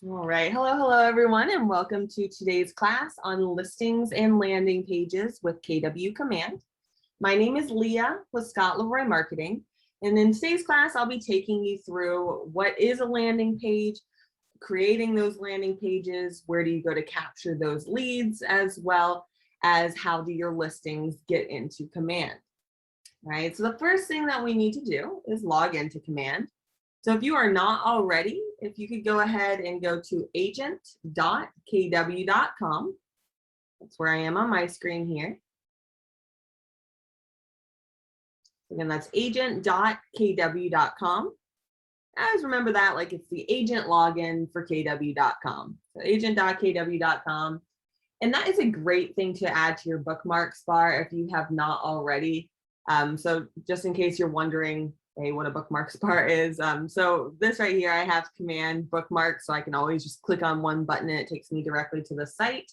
All right, hello everyone, and welcome to today's class on listings and landing pages with KW Command. My name is Leah with Scott Leroy Marketing, and in today's class, I'll be taking you through what is a landing page, creating those landing pages, where do you go to capture those leads, as well as how do your listings get into Command. All right, so the first thing that we need to do is log into Command. So if you are not already, if you could go ahead and go to agent.kw.com. That's where I am on my screen here. Again, that's agent.kw.com. I always remember that like it's the agent login for kw.com. So agent.kw.com. And that is a great thing to add to your bookmarks bar if you have not already. So just in case you're wondering, what a bookmarks bar is. So this right here, I have Command bookmarks, so I can always just click on one button and it takes me directly to the site.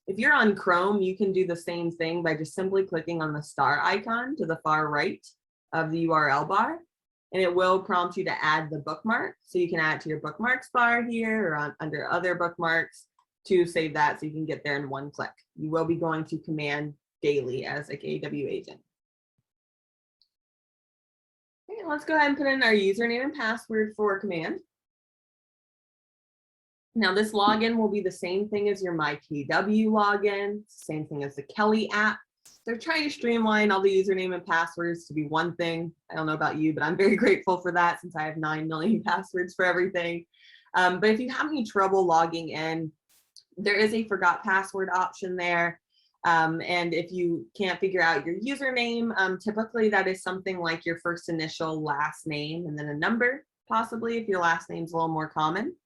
If you're on Chrome, you can do the same thing by just simply clicking on the star icon to the far right of the URL bar, and it will prompt you to add the bookmark. So you can add it to your bookmarks bar here or under other bookmarks to save that so you can get there in one click. You will be going to Command daily as a KW agent. Okay, let's go ahead and put in our username and password for Command. Now this login will be the same thing as your MyKW login, same thing as the Kelly app. They're trying to streamline all the username and passwords to be one thing. I don't know about you, but I'm very grateful for that since I have 9 million passwords for everything. But if you have any trouble logging in, there is a forgot password option there. And if you can't figure out your username, typically that is something like your first initial last name and then a number, possibly if your last name's a little more common.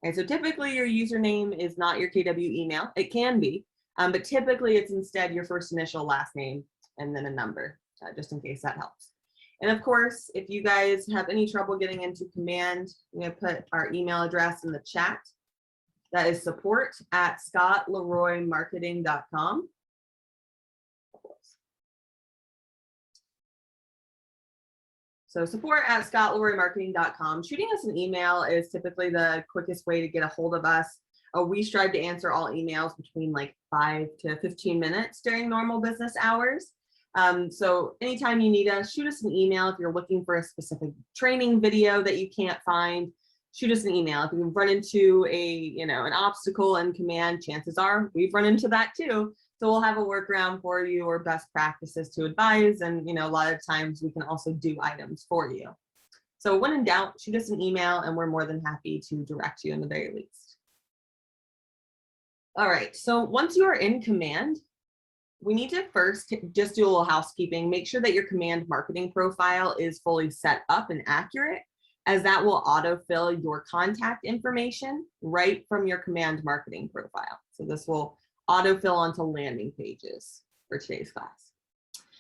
And so typically your username is not your KW email. It can be, but typically it's instead your first initial last name and then a number, just in case that helps. And of course, if you guys have any trouble getting into Command, I'm going to put our email address in the chat. That is support@scottleroymarketing.com. So support@scottleroymarketing.com. Shooting us an email is typically the quickest way to get a hold of us. We strive to answer all emails between like 5 to 15 minutes during normal business hours. So anytime you need us, shoot us an email. If you're looking for a specific training video that you can't find, shoot us an email. If you run into an obstacle in Command, chances are we've run into that too. So we'll have a workaround for you or best practices to advise. And a lot of times we can also do items for you. So when in doubt, shoot us an email and we're more than happy to direct you in the very least. All right, so once you are in Command, we need to first just do a little housekeeping. Make sure that your Command marketing profile is fully set up and accurate, as that will autofill your contact information right from your Command marketing profile. So this will autofill onto landing pages for today's class.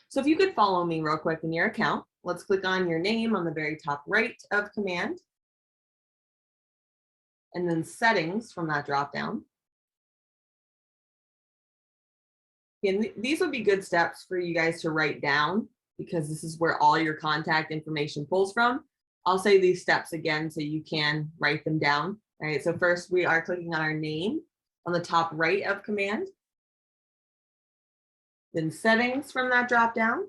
So if you could follow me real quick in your account, let's click on your name on the very top right of Command, and then settings from that dropdown. And these would be good steps for you guys to write down because this is where all your contact information pulls from. I'll say these steps again so you can write them down. All right, so first we are clicking on our name on the top right of Command. Then settings from that drop down.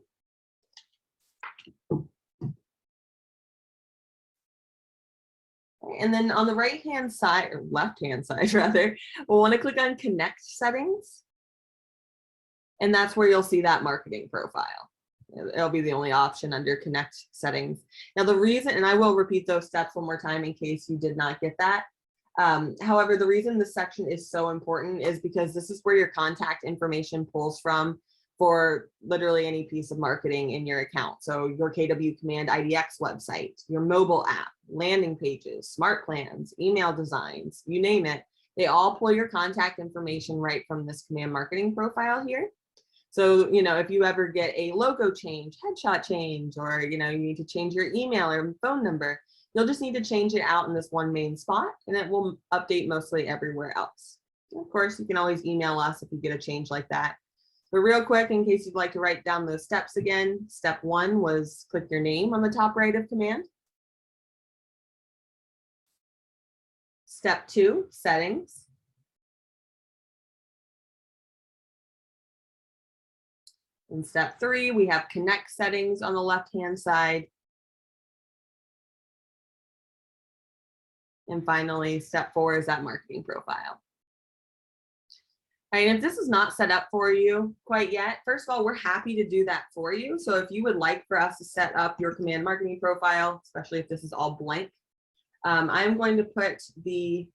And then on the right-hand side, or left-hand side rather, we'll want to click on Connect Settings. And that's where you'll see that marketing profile. It'll be the only option under Connect Settings. Now the reason, and I will repeat those steps one more time in case you did not get that. However, the reason this section is so important is because this is where your contact information pulls from for literally any piece of marketing in your account. So your KW Command IDX website, your mobile app, landing pages, smart plans, email designs, you name it, they all pull your contact information right from this Command marketing profile here. So, if you ever get a logo change, headshot change, or, you need to change your email or phone number, you'll just need to change it out in this one main spot and it will update mostly everywhere else. And of course, you can always email us if you get a change like that. But real quick, in case you'd like to write down those steps again, step 1 was click your name on the top right of Command. Step 2, settings. In step 3, we have connect settings on the left-hand side. And finally, step 4 is that marketing profile. And if this is not set up for you quite yet, first of all, we're happy to do that for you. So if you would like for us to set up your command marketing profile, especially if this is all blank, I'm going to put the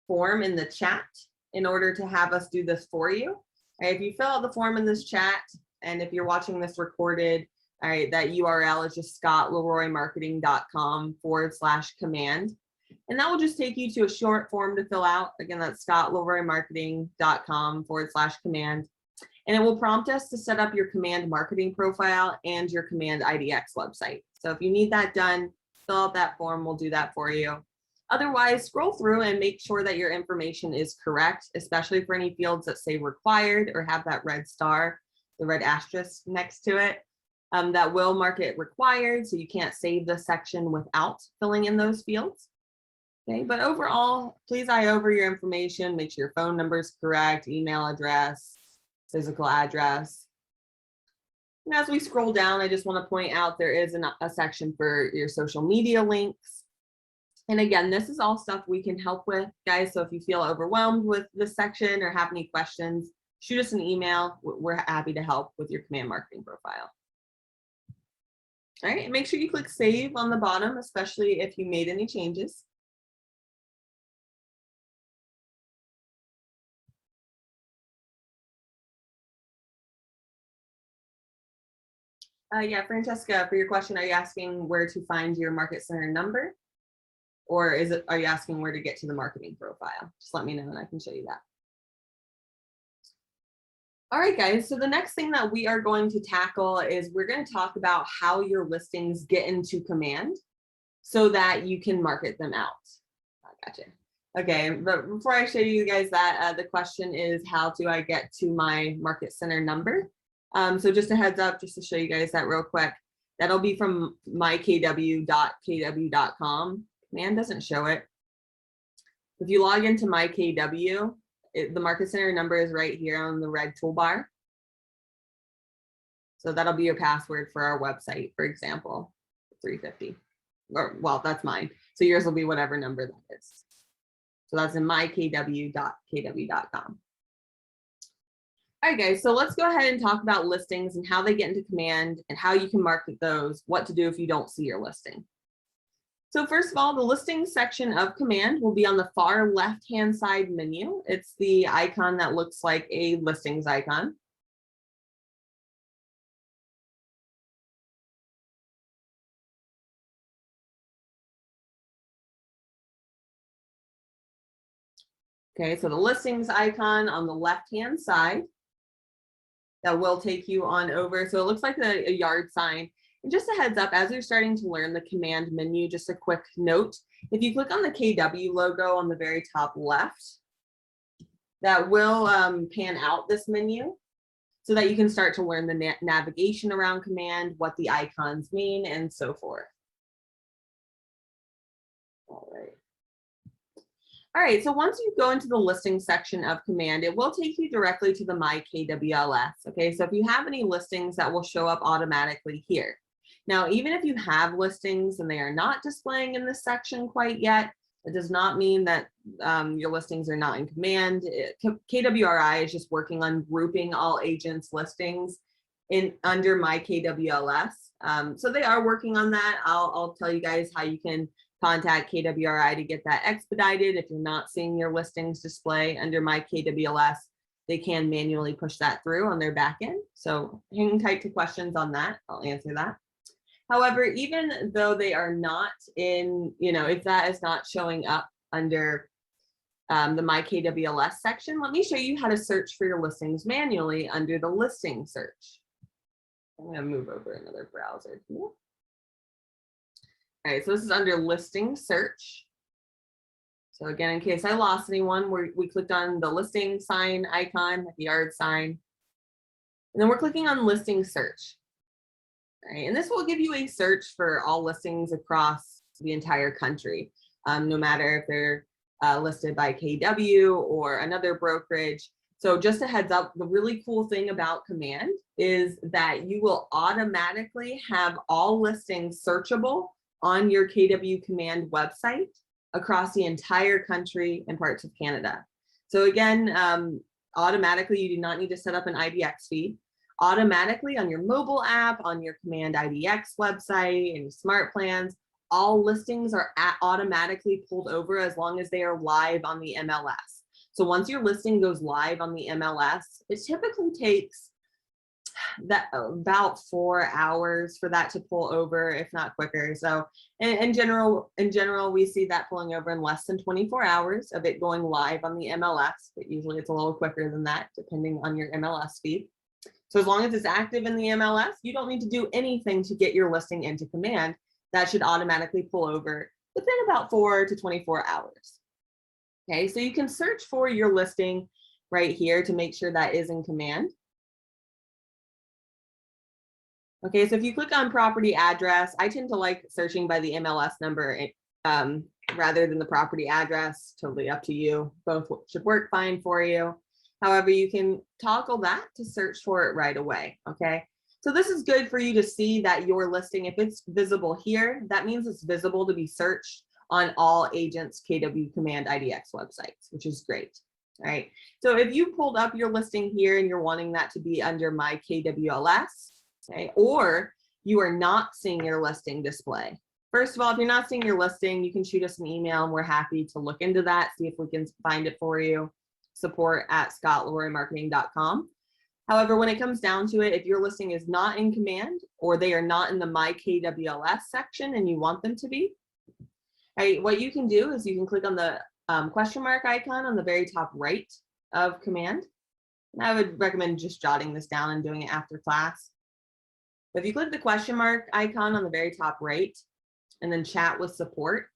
form in the chat in order to have us do this for you. If you fill out the form in this chat, and if you're watching this recorded, all right, that URL is just scottleroymarketing.com/command. And that will just take you to a short form to fill out. Again, that's scottleroymarketing.com/command. And it will prompt us to set up your command marketing profile and your command IDX website. So if you need that done, fill out that form, we'll do that for you. Otherwise, scroll through and make sure that your information is correct, especially for any fields that say required or have that red star, the red asterisk next to it. That will mark it required, so you can't save this section without filling in those fields. Okay, but overall, please eye over your information, make sure your phone number is correct, email address, physical address. And as we scroll down, I just want to point out there is a section for your social media links. And again, this is all stuff we can help with, guys. So if you feel overwhelmed with this section or have any questions, shoot us an email. We're happy to help with your command marketing profile. All right, and make sure you click save on the bottom, especially if you made any changes. Yeah, Francesca, for your question, are you asking where to find your market center number? Or are you asking where to get to the marketing profile? Just let me know and I can show you that. All right, guys, so the next thing that we are going to tackle is we're going to talk about how your listings get into command so that you can market them out. Gotcha. Okay, but before I show you guys that, the question is, how do I get to my market center number? So just a heads up, just to show you guys that real quick, that'll be from mykw.kw.com. Command doesn't show it. If you log into mykw, the market center number is right here on the red toolbar. So that'll be your password for our website, for example, 350. Or, well, that's mine. So yours will be whatever number that is. So that's in mykw.kw.com. All right, guys, so let's go ahead and talk about listings and how they get into command and how you can market those, what to do if you don't see your listing. So first of all, the listings section of command will be on the far left-hand side menu. It's the icon that looks like a listings icon. Okay, so the listings icon on the left-hand side, that will take you on over. So it looks like a yard sign. And just a heads up, as you're starting to learn the command menu, just a quick note, if you click on the KW logo on the very top left, that will pan out this menu so that you can start to learn the navigation around command, what the icons mean, and so forth. All right. All right, so once you go into the listing section of command, it will take you directly to the My KWLS. Okay, so if you have any listings, that will show up automatically here. Now, even if you have listings and they are not displaying in this section quite yet, it does not mean that your listings are not in command. KWRI is just working on grouping all agents' listings under My KWLS. So they are working on that. I'll tell you guys how you can contact KWRI to get that expedited. If you're not seeing your listings display under My KWLS, they can manually push that through on their back end. So hang tight to questions on that. I'll answer that. However, even though they are not in, if that is not showing up under the My KWLS section, let me show you how to search for your listings manually under the listing search. I'm going to move over another browser here. All right, so this is under listing search. So again, in case I lost anyone, we clicked on the listing sign icon, the yard sign, and then we're clicking on listing search. All right, and this will give you a search for all listings across the entire country, no matter if they're listed by KW or another brokerage. So just a heads up, the really cool thing about Command is that you will automatically have all listings searchable on your KW Command website across the entire country and parts of Canada. So again, automatically, you do not need to set up an IDX feed. Automatically on your mobile app, on your Command IDX website, and smart plans, all listings are automatically pulled over as long as they are live on the MLS. So once your listing goes live on the MLS, it typically takes that about 4 hours for that to pull over, if not quicker. So in general, we see that pulling over in less than 24 hours of it going live on the MLS, but usually it's a little quicker than that, depending on your MLS feed. So as long as it's active in the MLS, you don't need to do anything to get your listing into Command. That should automatically pull over within about 4 to 24 hours. Okay, so you can search for your listing right here to make sure that is in Command. Okay, so if you click on property address, I tend to like searching by the MLS number rather than the property address. Totally up to you. Both should work fine for you. However, you can toggle that to search for it right away, okay? So this is good for you to see that your listing, if it's visible here, that means it's visible to be searched on all agents KW Command IDX websites, which is great, all right? So if you pulled up your listing here and you're wanting that to be under My KWLS, okay, or you are not seeing your listing display. First of all, if you're not seeing your listing, you can shoot us an email and we're happy to look into that, see if we can find it for you. support@scottleroymarketing.com. However, when it comes down to it, if your listing is not in Command or they are not in the My KWLS section and you want them to be, right, what you can do is you can click on the question mark icon on the very top right of Command. And I would recommend just jotting this down and doing it after class. But if you click the question mark icon on the very top right and then chat with support,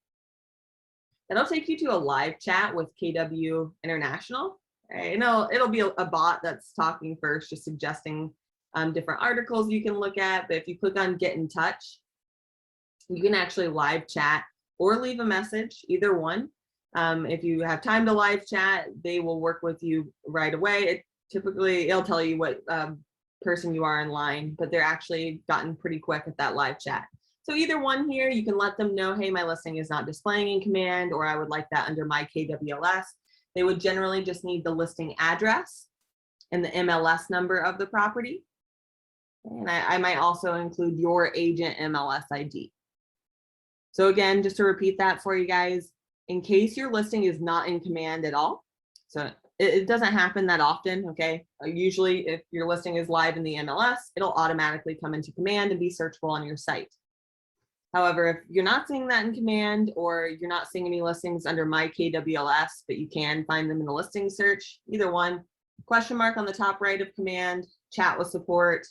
that'll take you to a live chat with KW International. Right? It'll be a bot that's talking first, just suggesting different articles you can look at. But if you click on get in touch, you can actually live chat or leave a message, either one. If you have time to live chat, they will work with you right away. It'll tell you what person you are in line, but they're actually gotten pretty quick at that live chat. So either one here, you can let them know, hey, my listing is not displaying in Command, or I would like that under My KWLS. They would generally just need the listing address and the MLS number of the property. And I might also include your agent MLS ID. So again, just to repeat that for you guys, in case your listing is not in Command at all, so it doesn't happen that often, okay? Usually if your listing is live in the MLS, it'll automatically come into Command and be searchable on your site. However, if you're not seeing that in Command or you're not seeing any listings under My KWLS, but you can find them in the listing search, either one, question mark on the top right of Command, chat with support,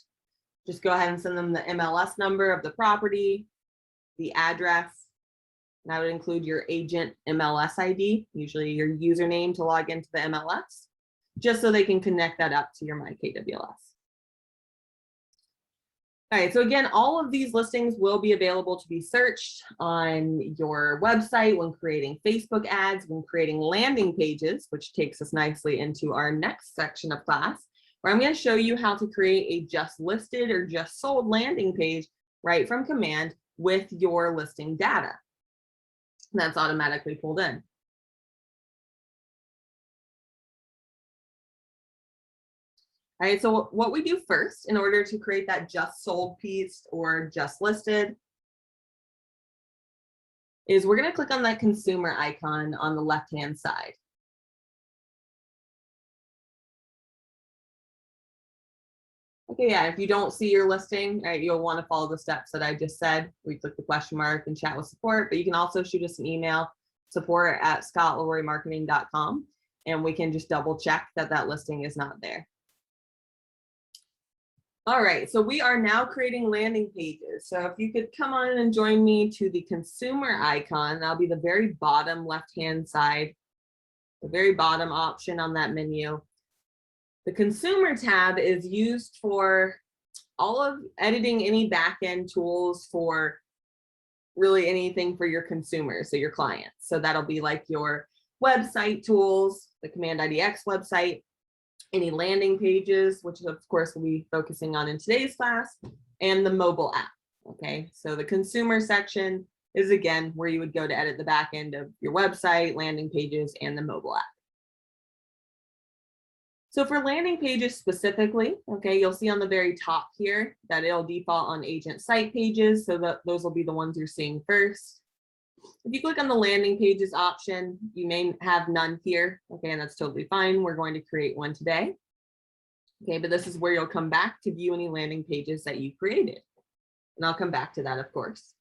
just go ahead and send them the MLS number of the property, the address, and I would include your agent MLS ID, usually your username to log into the MLS, just so they can connect that up to your My KWLS. All right, so again, all of these listings will be available to be searched on your website when creating Facebook ads, when creating landing pages, which takes us nicely into our next section of class, where I'm going to show you how to create a just listed or just sold landing page right from Command with your listing data. That's automatically pulled in. All right, so what we do first in order to create that just sold piece or just listed is we're going to click on that consumer icon on the left-hand side. Okay, yeah, if you don't see your listing, right, you'll want to follow the steps that I just said. We click the question mark and chat with support, but you can also shoot us an email, support@scottleroymarketing.com, and we can just double check that that listing is not there. All right, so we are now creating landing pages. So if you could come on and join me to the consumer icon, that'll be the very bottom left-hand side, the very bottom option on that menu. The consumer tab is used for all of editing any back-end tools for really anything for your consumers, so your clients. So that'll be like your website tools, the Command IDX website, any landing pages, which of course we'll be focusing on in today's class, and the mobile app. Okay, so the consumer section is again where you would go to edit the back end of your website, landing pages, and the mobile app. So for landing pages specifically, okay, you'll see on the very top here that it'll default on agent site pages, so that those will be the ones you're seeing first. If you click on the landing pages option, you may have none here, okay, and that's totally fine. We're going to create one today. Okay, but this is where you'll come back to view any landing pages that you created. And I'll come back to that, of course.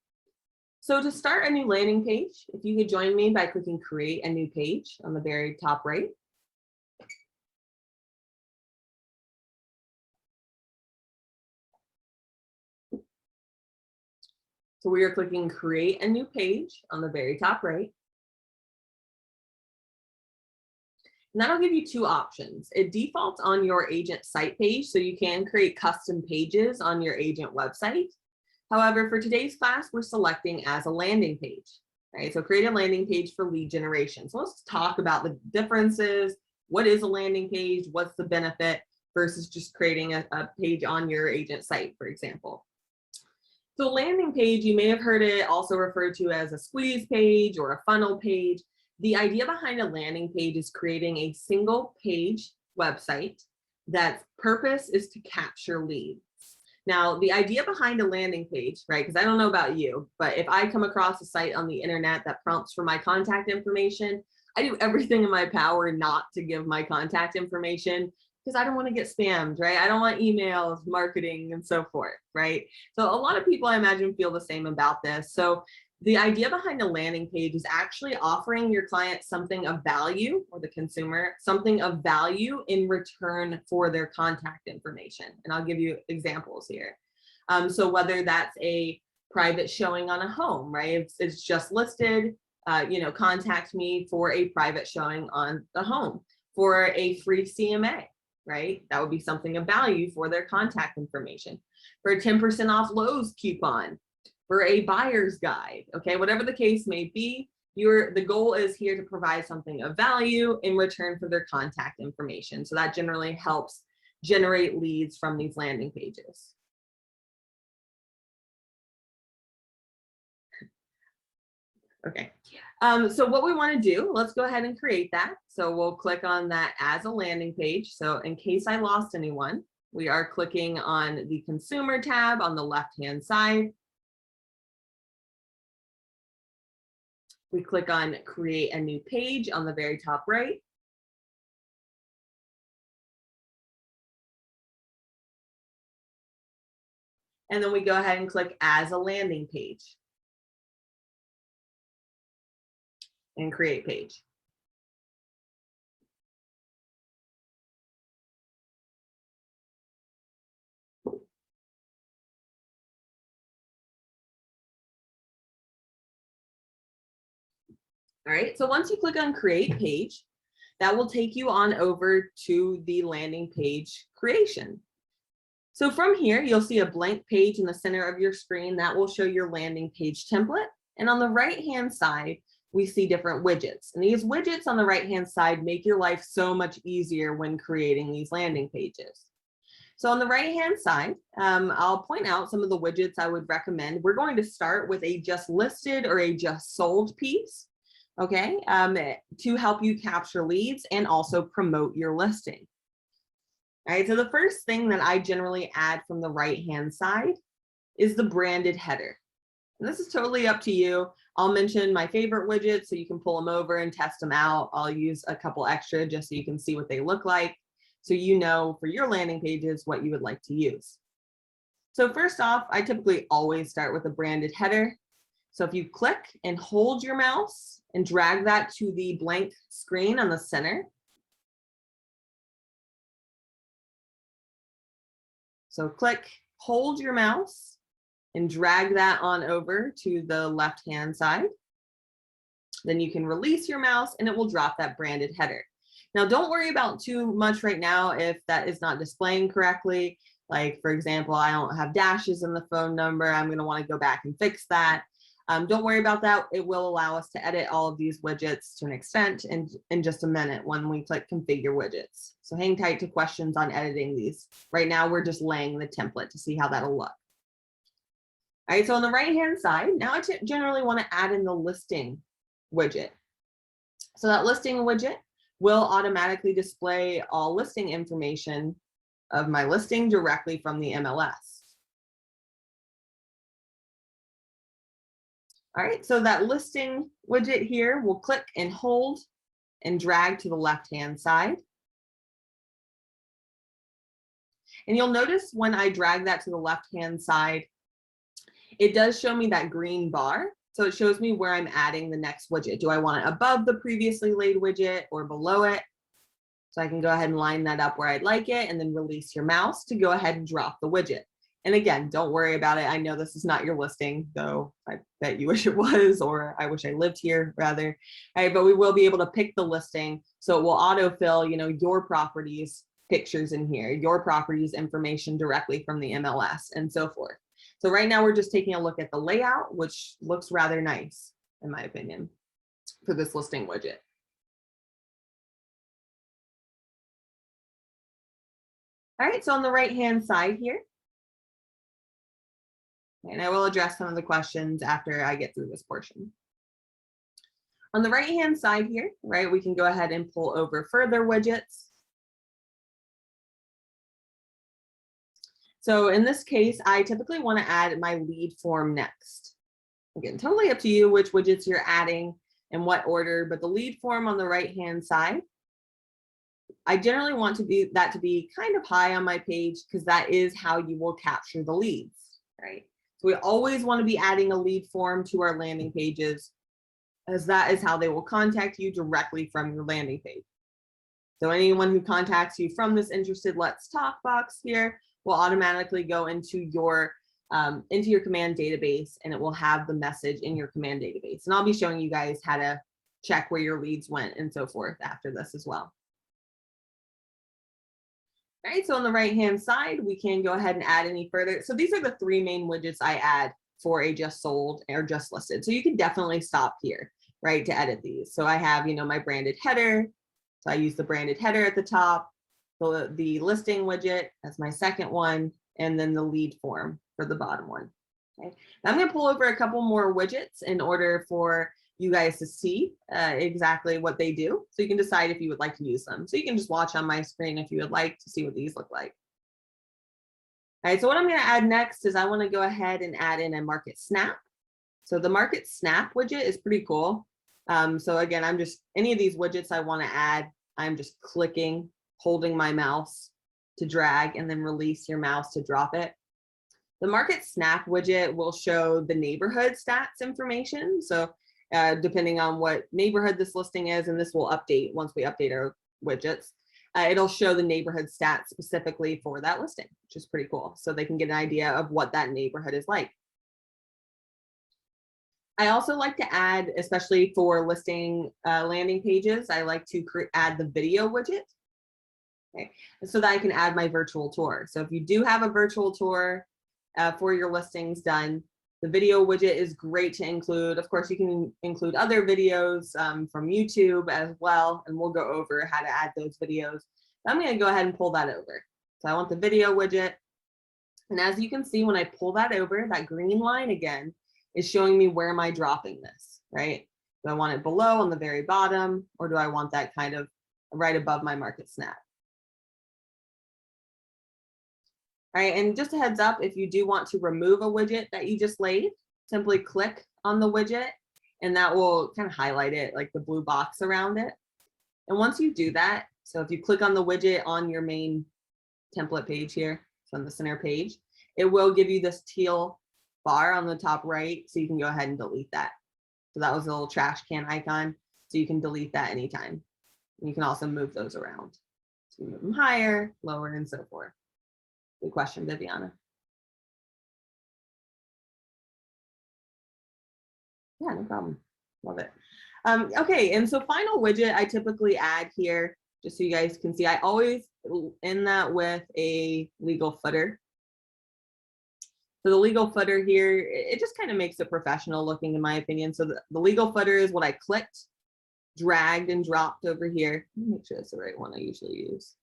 So to start a new landing page, if you could join me by clicking create a new page on the very top right. So we are clicking create a new page on the very top right. And that'll give you two options. It defaults on your agent site page, so you can create custom pages on your agent website. However, for today's class, we're selecting as a landing page, right? So create a landing page for lead generation. So let's talk about the differences. What is a landing page? What's the benefit versus just creating a page on your agent site, for example? So landing page, you may have heard it also referred to as a squeeze page or a funnel page. The idea behind a landing page is creating a single page website that's purpose is to capture leads. Now, the idea behind a landing page, right, because I don't know about you, but if I come across a site on the internet that prompts for my contact information, I do everything in my power not to give my contact information because I don't want to get spammed, right? I don't want emails, marketing, and so forth, right? So a lot of people, I imagine, feel the same about this. So the idea behind a landing page is actually offering your client something of value, or the consumer, something of value in return for their contact information. And I'll give you examples here. So whether that's a private showing on a home, right? It's just listed, contact me for a private showing on the home. For a free CMA, right? That would be something of value for their contact information. For a 10% off Lowe's coupon, for a buyer's guide, okay, whatever the case may be, the goal is here to provide something of value in return for their contact information. So that generally helps generate leads from these landing pages. Okay, so what we want to do, let's go ahead and create that. So we'll click on that as a landing page. So in case I lost anyone, we are clicking on the consumer tab on the left-hand side. We click on create a new page on the very top right. And then we go ahead and click as a landing page and create page. All right, so once you click on create page, that will take you on over to the landing page creation. So from here, you'll see a blank page in the center of your screen that will show your landing page template. And on the right-hand side, we see different widgets. And these widgets on the right-hand side make your life so much easier when creating these landing pages. So on the right-hand side, I'll point out some of the widgets I would recommend. We're going to start with a just listed or a just sold piece, okay, to help you capture leads and also promote your listing. All right, so the first thing that I generally add from the right-hand side is the branded header. And this is totally up to you. I'll mention my favorite widgets so you can pull them over and test them out. I'll use a couple extra just so you can see what they look like, so you know for your landing pages what you would like to use. So first off, I typically always start with a branded header. So if you click and hold your mouse and drag that to the blank screen on the center. So click, hold your mouse and drag that on over to the left-hand side. Then you can release your mouse and it will drop that branded header. Now, don't worry about too much right now if that is not displaying correctly. Like, for example, I don't have dashes in the phone number. I'm going to want to go back and fix that. Don't worry about that. It will allow us to edit all of these widgets to an extent in just a minute when we click configure widgets. So hang tight to questions on editing these. Right now, we're just laying the template to see how that'll look. All right, so on the right-hand side, now I generally want to add in the listing widget. So that listing widget will automatically display all listing information of my listing directly from the MLS. All right, so that listing widget here, we'll click and hold and drag to the left-hand side. And you'll notice when I drag that to the left-hand side, it does show me that green bar. So it shows me where I'm adding the next widget. Do I want it above the previously laid widget or below it? So I can go ahead and line that up where I'd like it and then release your mouse to go ahead and drop the widget. And again, don't worry about it. I know this is not your listing, though I bet you wish it was, or I wish I lived here rather. All right, but we will be able to pick the listing. So it will autofill, your properties pictures in here, your properties information directly from the MLS and so forth. So right now we're just taking a look at the layout, which looks rather nice, in my opinion, for this listing widget. All right, so on the right-hand side here, and I will address some of the questions after I get through this portion. On the right-hand side here, right, we can go ahead and pull over further widgets. So in this case, I typically want to add my lead form next. Again, totally up to you which widgets you're adding and what order, but the lead form on the right-hand side, I generally want that to be kind of high on my page because that is how you will capture the leads, right? So we always want to be adding a lead form to our landing pages, as that is how they will contact you directly from your landing page. So anyone who contacts you from this interested Let's Talk box here will automatically go into your command database, and it will have the message in your command database. And I'll be showing you guys how to check where your leads went and so forth after this as well. All right, so on the right-hand side, we can go ahead and add any further. So these are the three main widgets I add for a just sold or just listed. So you can definitely stop here, right, to edit these. So I have, my branded header. So I use the branded header at the top, the listing widget as my second one, and then the lead form for the bottom one. Okay, now I'm going to pull over a couple more widgets in order for you guys to see exactly what they do. So you can decide if you would like to use them. So you can just watch on my screen if you would like to see what these look like. All right, so what I'm going to add next is I want to go ahead and add in a market snap. So the market snap widget is pretty cool. So again, any of these widgets I want to add, I'm just clicking, holding my mouse to drag, and then release your mouse to drop it. The market snap widget will show the neighborhood stats information. So depending on what neighborhood this listing is, and this will update once we update our widgets, it'll show the neighborhood stats specifically for that listing, which is pretty cool. So they can get an idea of what that neighborhood is like. I also like to add, especially for listing landing pages, I like to add the video widget. Okay, so that I can add my virtual tour. So if you do have a virtual tour for your listings done, the video widget is great to include. Of course, you can include other videos from YouTube as well, and we'll go over how to add those videos. I'm going to go ahead and pull that over. So I want the video widget. And as you can see, when I pull that over, that green line again is showing me where am I dropping this, right? Do I want it below on the very bottom, or do I want that kind of right above my market snap? All right, and just a heads up, if you do want to remove a widget that you just laid, simply click on the widget and that will kind of highlight it, like the blue box around it. And once you do that, so if you click on the widget on your main template page here, so on the center page, it will give you this teal bar on the top right, so you can go ahead and delete that. So that was a little trash can icon, so you can delete that anytime. And you can also move those around. So you move them higher, lower, and so forth. Good question, Viviana. Yeah, no problem. Love it. Okay, and so final widget I typically add here, just so you guys can see, I always end that with a legal footer. So the legal footer here, it just kind of makes it professional looking in my opinion. So the legal footer is what I clicked, dragged and dropped over here. Let me make sure that's the right one I usually use.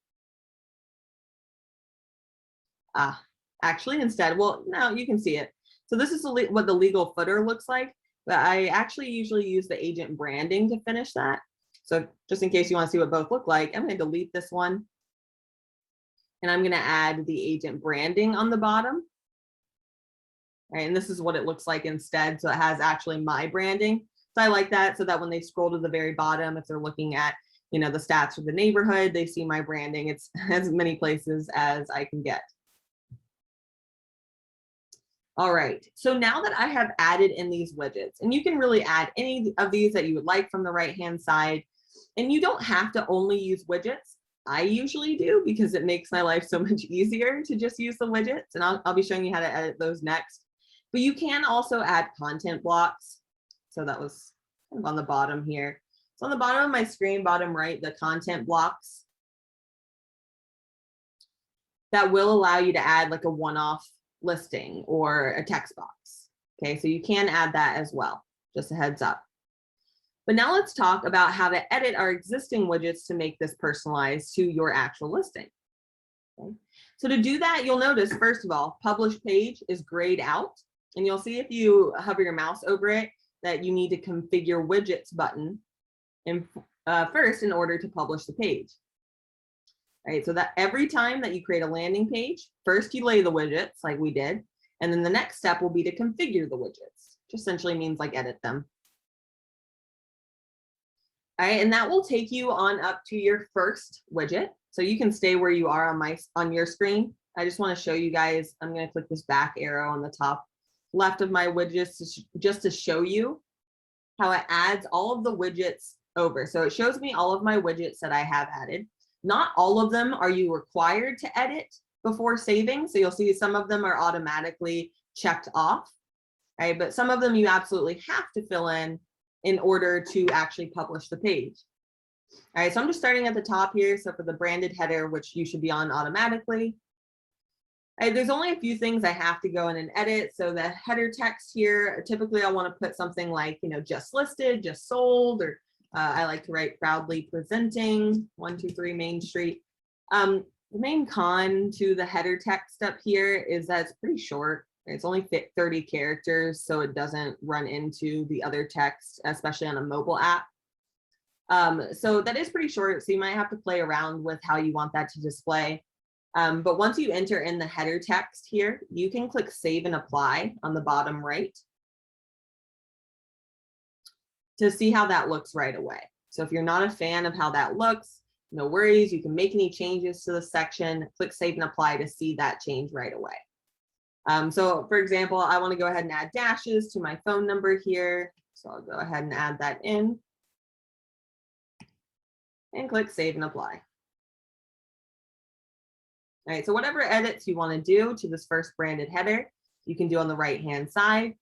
Actually instead, well, no, you can see it. So this is what the legal footer looks like, but I actually usually use the agent branding to finish that. So just in case you want to see what both look like, I'm going to delete this one. And I'm going to add the agent branding on the bottom. Right, and this is what it looks like instead. So it has actually my branding. So I like that so that when they scroll to the very bottom, if they're looking at, you know, the stats for the neighborhood, they see my branding. It's as many places as I can get. All right, so now that I have added in these widgets, and you can really add any of these that you would like from the right-hand side, and you don't have to only use widgets. I usually do because it makes my life so much easier to just use the widgets, and I'll be showing you how to edit those next. But you can also add content blocks. So that was kind of on the bottom here. So on the bottom of my screen, bottom right, the content blocks that will allow you to add like a one-off listing or a text box. Okay, so you can add that as well, just a heads up. But now let's talk about how to edit our existing widgets to make this personalized to your actual listing. Okay. So to do that, you'll notice, first of all, publish page is grayed out. And you'll see if you hover your mouse over it that you need to configure widgets button first in order to publish the page. All right, so that every time that you create a landing page, first you lay the widgets like we did, and then the next step will be to configure the widgets, which essentially means like edit them. All right, and that will take you on up to your first widget. So you can stay where you are on your screen. I just want to show you guys, I'm going to click this back arrow on the top left of my widgets just to show you how it adds all of the widgets over. So it shows me all of my widgets that I have added. Not all of them are you required to edit before saving. So you'll see some of them are automatically checked off, right? But some of them you absolutely have to fill in order to actually publish the page. All right, so I'm just starting at the top here. So for the branded header, which you should be on automatically, there's only a few things I have to go in and edit. So the header text here, typically I want to put something like, you know, just listed, just sold, or I like to write proudly presenting 123 Main Street. The main con to the header text up here is that it's pretty short. It's only 30 characters, so it doesn't run into the other text, especially on a mobile app. So that is pretty short, so you might have to play around with how you want that to display. But once you enter in the header text here, you can click Save and Apply on the bottom right to see how that looks right away. So if you're not a fan of how that looks, no worries, you can make any changes to the section, click Save and Apply to see that change right away. So for example, I want to go ahead and add dashes to my phone number here. So I'll go ahead and add that in and click Save and Apply. All right, so whatever edits you want to do to this first branded header, you can do on the right-hand side.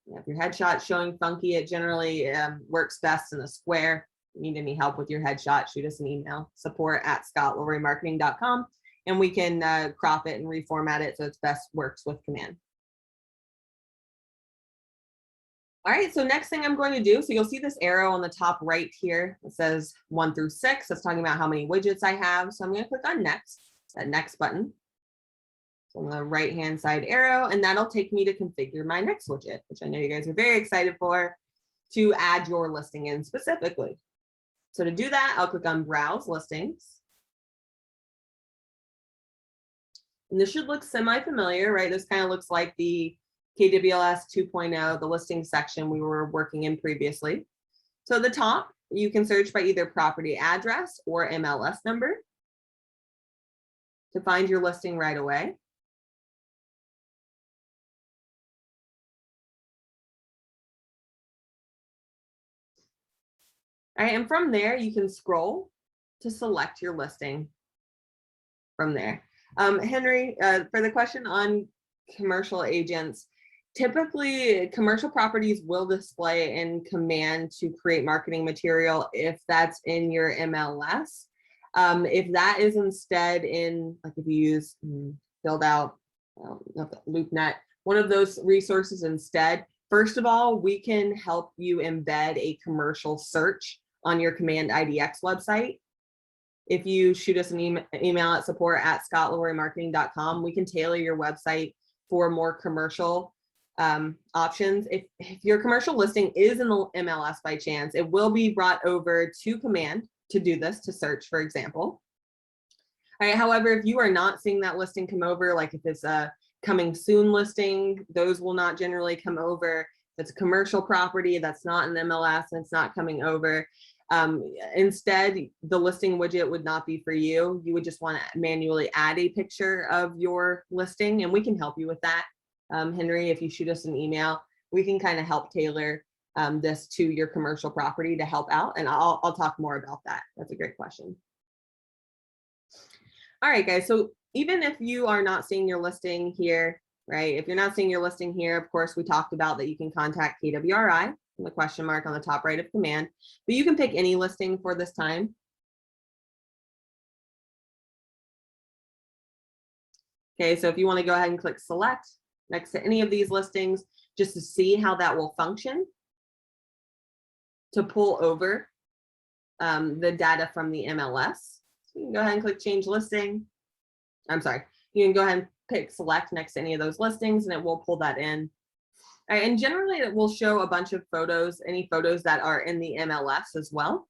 If your headshot's showing funky, it generally works best in a square. If you need any help with your headshot, shoot us an email, support@scottlowerymarketing.com, and we can crop it and reformat it so it's best works with command. All right, so next thing I'm going to do, so you'll see this arrow on the top right here. It says 1 through 6. That's talking about how many widgets I have. So I'm going to click on next. That next button. So on the right hand side arrow, and that'll take me to configure my next widget, which I know you guys are very excited for, to add your listing in specifically. So to do that, I'll click on Browse Listings. And this should look semi-familiar, right? This kind of looks like the KWLS 2.0, the listing section we were working in previously. So at the top, you can search by either property address or MLS number to find your listing right away. All right, and from there, you can scroll to select your listing from there. Henry, for the question on commercial agents, typically commercial properties will display in command to create marketing material if that's in your MLS. If that is instead in, like if you use filled out LoopNet, one of those resources instead, first of all, we can help you embed a commercial search on your Command IDX website. If you shoot us an email at support@scottleroymarketing.com, we can tailor your website for more commercial options. If your commercial listing is in the MLS by chance, it will be brought over to Command to do this, to search, for example. All right, however, if you are not seeing that listing come over, like if it's a coming soon listing, those will not generally come over. If it's a commercial property that's not in the MLS and it's not coming over, instead, the listing widget would not be for you. You would just want to manually add a picture of your listing, and we can help you with that. Henry, if you shoot us an email, we can kind of help tailor this to your commercial property to help out, and I'll talk more about that. That's a great question. All right, guys, so even if you are not seeing your listing here, right? If you're not seeing your listing here, of course, we talked about that you can contact KWRI, the question mark on the top right of Command, but you can pick any listing for this time. Okay, so if you want to go ahead and click select next to any of these listings, just to see how that will function, to pull over the data from the MLS. So you can go ahead and click change listing. I'm sorry, you can go ahead and pick select next to any of those listings and it will pull that in. All right, and generally it will show a bunch of photos, any photos that are in the MLS as well.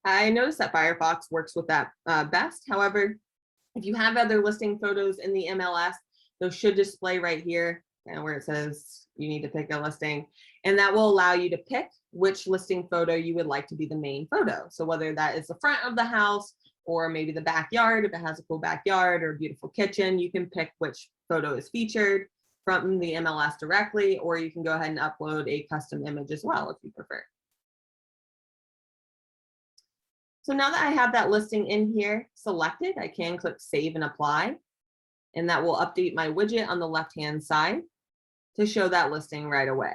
I noticed that Firefox works with that best. However, if you have other listing photos in the MLS, those should display right here and where it says you need to pick a listing, and that will allow you to pick which listing photo you would like to be the main photo. So whether that is the front of the house or maybe the backyard, if it has a cool backyard or a beautiful kitchen, you can pick which photo is featured from the MLS directly, or you can go ahead and upload a custom image as well if you prefer. So now that I have that listing in here selected, I can click save and apply, and that will update my widget on the left-hand side to show that listing right away.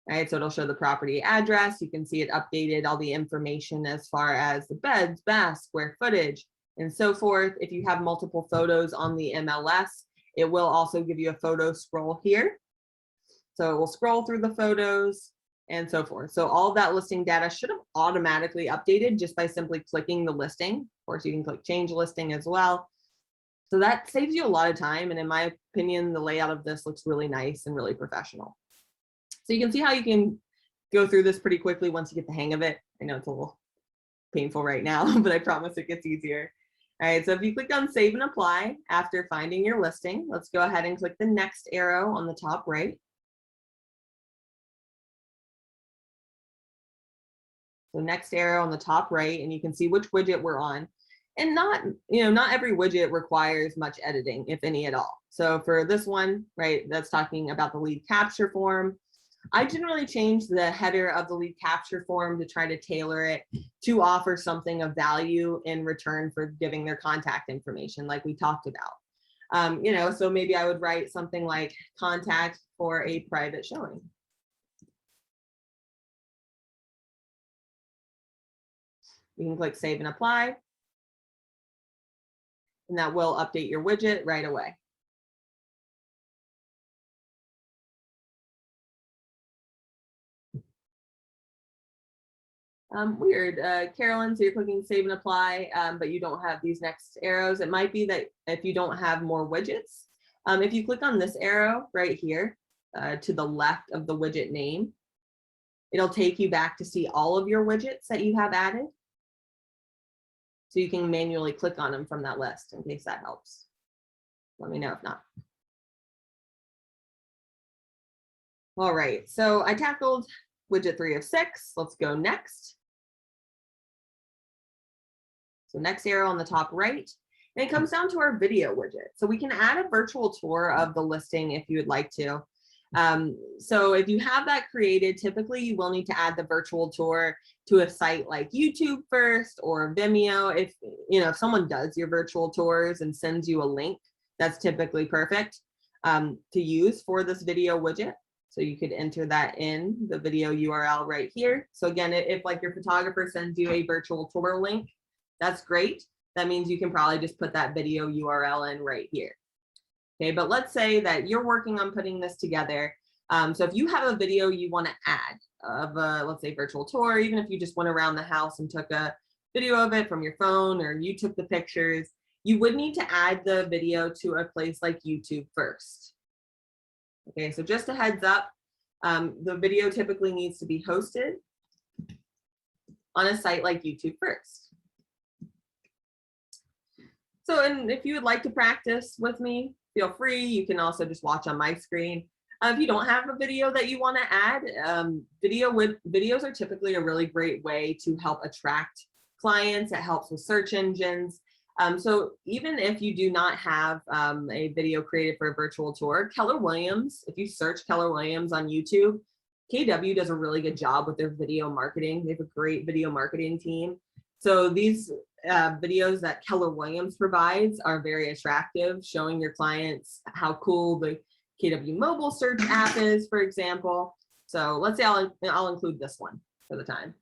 All right, so it'll show the property address. You can see it updated all the information as far as the beds, baths, square footage, and so forth. If you have multiple photos on the MLS, it will also give you a photo scroll here. So it will scroll through the photos and so forth. So all of that listing data should have automatically updated just by simply clicking the listing. Of course, you can click change listing as well. So that saves you a lot of time. And in my opinion, the layout of this looks really nice and really professional. So you can see how you can go through this pretty quickly once you get the hang of it. I know it's a little painful right now, but I promise it gets easier. All right, so if you click on save and apply after finding your listing, let's go ahead and click the next arrow on the top right. So next arrow on the top right, and you can see which widget we're on. And not every widget requires much editing, if any at all. So for this one, right, that's talking about the lead capture form. I generally change the header of the lead capture form to try to tailor it to offer something of value in return for giving their contact information, like we talked about. So maybe I would write something like contact for a private showing. You can click save and apply, and that will update your widget right away. Weird, Carolyn, so you're clicking save and apply, but you don't have these next arrows. It might be that if you don't have more widgets, if you click on this arrow right here to the left of the widget name, it'll take you back to see all of your widgets that you have added. So you can manually click on them from that list in case that helps. Let me know if not. All right, so I tackled widget 3 of 6. Let's go next. So next arrow on the top right, and it comes down to our video widget. So we can add a virtual tour of the listing if you would like to. So if you have that created, typically you will need to add the virtual tour to a site like YouTube first or Vimeo. If someone does your virtual tours and sends you a link, that's typically perfect to use for this video widget. So you could enter that in the video URL right here. So again, if like your photographer sends you a virtual tour link, that's great. That means you can probably just put that video URL in right here. Okay, but let's say that you're working on putting this together. So if you have a video you want to add of a, let's say, virtual tour, even if you just went around the house and took a video of it from your phone, or you took the pictures, you would need to add the video to a place like YouTube first. Okay, so just a heads up, the video typically needs to be hosted on a site like YouTube first. So, and if you would like to practice with me, feel free. You can also just watch on my screen. If you don't have a video that you want to add, videos are typically a really great way to help attract clients. It helps with search engines. So even if you do not have a video created for a virtual tour, Keller Williams, if you search Keller Williams on YouTube, KW does a really good job with their video marketing. They have a great video marketing team. So these videos that Keller Williams provides are very attractive, showing your clients how cool the KW mobile search app is, for example. So let's say I'll include this one for the time.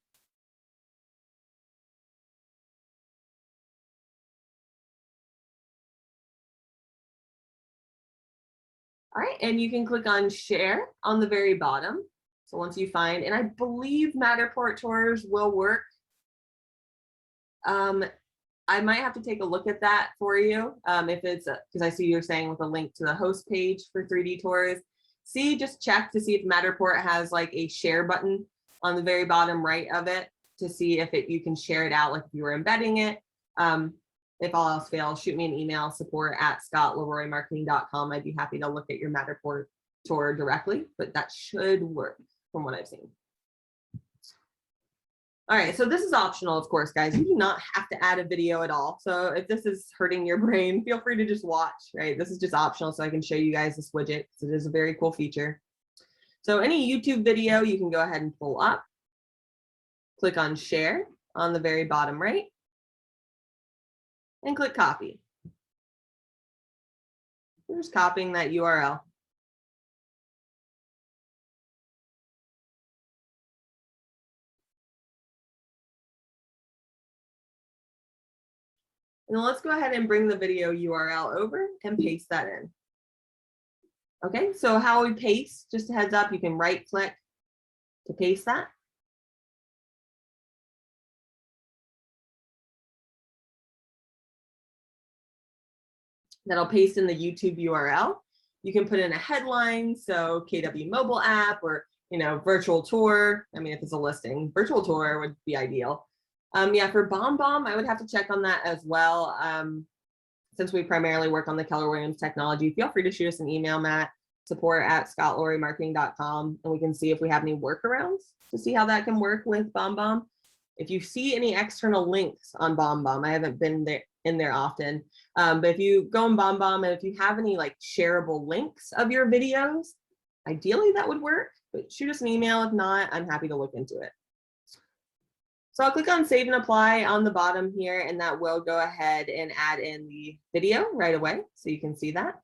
All right, and you can click on share on the very bottom. So once you find, and I believe Matterport tours will work. I might have to take a look at that for you. If it's, because I see you're saying with a link to the host page for 3D tours. Just check to see if Matterport has like a share button on the very bottom right of it to see if you can share it out, like if you were embedding it. If all else fails, shoot me an email, support@scottleroymarketing.com. I'd be happy to look at your Matterport tour directly, but that should work from what I've seen. All right, so this is optional, of course, guys. You do not have to add a video at all. So if this is hurting your brain, feel free to just watch, right? This is just optional so I can show you guys this widget. So it is a very cool feature. So any YouTube video, you can go ahead and pull up, click on share on the very bottom right, and click copy. We're just copying that URL. And then let's go ahead and bring the video URL over and paste that in. Okay, so how we paste, just a heads up, you can right click to paste that. That'll paste in the YouTube URL. You can put in a headline, so KW mobile app, or virtual tour. I mean, if it's a listing, virtual tour would be ideal. Yeah, for BombBomb, I would have to check on that as well. Since we primarily work on the Keller Williams technology, feel free to shoot us an email, Matt, support@scottleroymarketing.com, and we can see if we have any workarounds to see how that can work with BombBomb. If you see any external links on BombBomb, I haven't been in there often, but if you go on BombBomb and if you have any like shareable links of your videos, ideally that would work, but shoot us an email. If not, I'm happy to look into it. So I'll click on save and apply on the bottom here, and that will go ahead and add in the video right away so you can see that.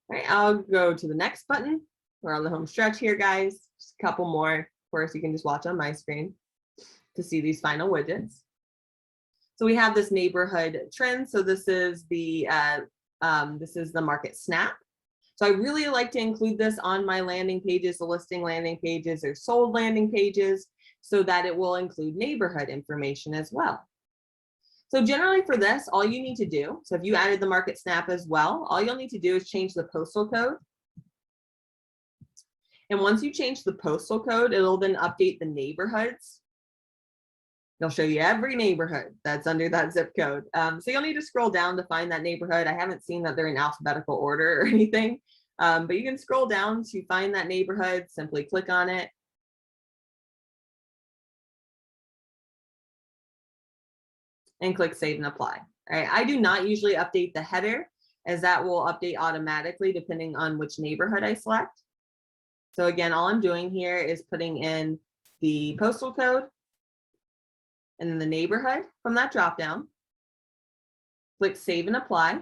All right, I'll go to the next button. We're on the home stretch here, guys. Just a couple more. Of course, you can just watch on my screen to see these final widgets. So we have this neighborhood trend. So this is the market snap. So I really like to include this on my landing pages, the listing landing pages or sold landing pages, so that it will include neighborhood information as well. So generally for this, all you need to do, so if you added the market snap as well, all you'll need to do is change the postal code. And once you change the postal code, it'll then update the neighborhoods. It'll show you every neighborhood that's under that zip code. So you'll need to scroll down to find that neighborhood. I haven't seen that they're in alphabetical order or anything, but you can scroll down to find that neighborhood, simply click on it. And click save and apply. All right, I do not usually update the header, as that will update automatically depending on which neighborhood I select. So again, all I'm doing here is putting in the postal code and then the neighborhood from that dropdown. Click save and apply.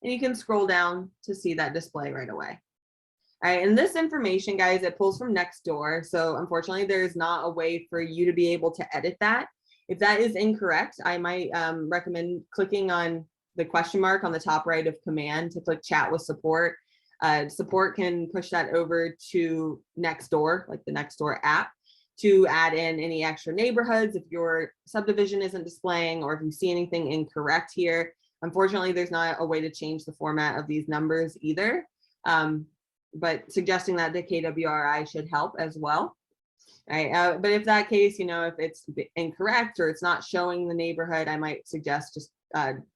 And you can scroll down to see that display right away. All right, and this information, guys, it pulls from Nextdoor. So unfortunately, there's not a way for you to be able to edit that. If that is incorrect, I might recommend clicking on the question mark on the top right of command to click chat with support. Support can push that over to Nextdoor, like the Nextdoor app, to add in any extra neighborhoods if your subdivision isn't displaying or if you see anything incorrect here. Unfortunately, there's not a way to change the format of these numbers either, but suggesting that the KWRI should help as well. Right, but if that case, you know, if it's incorrect or it's not showing the neighborhood, I might suggest just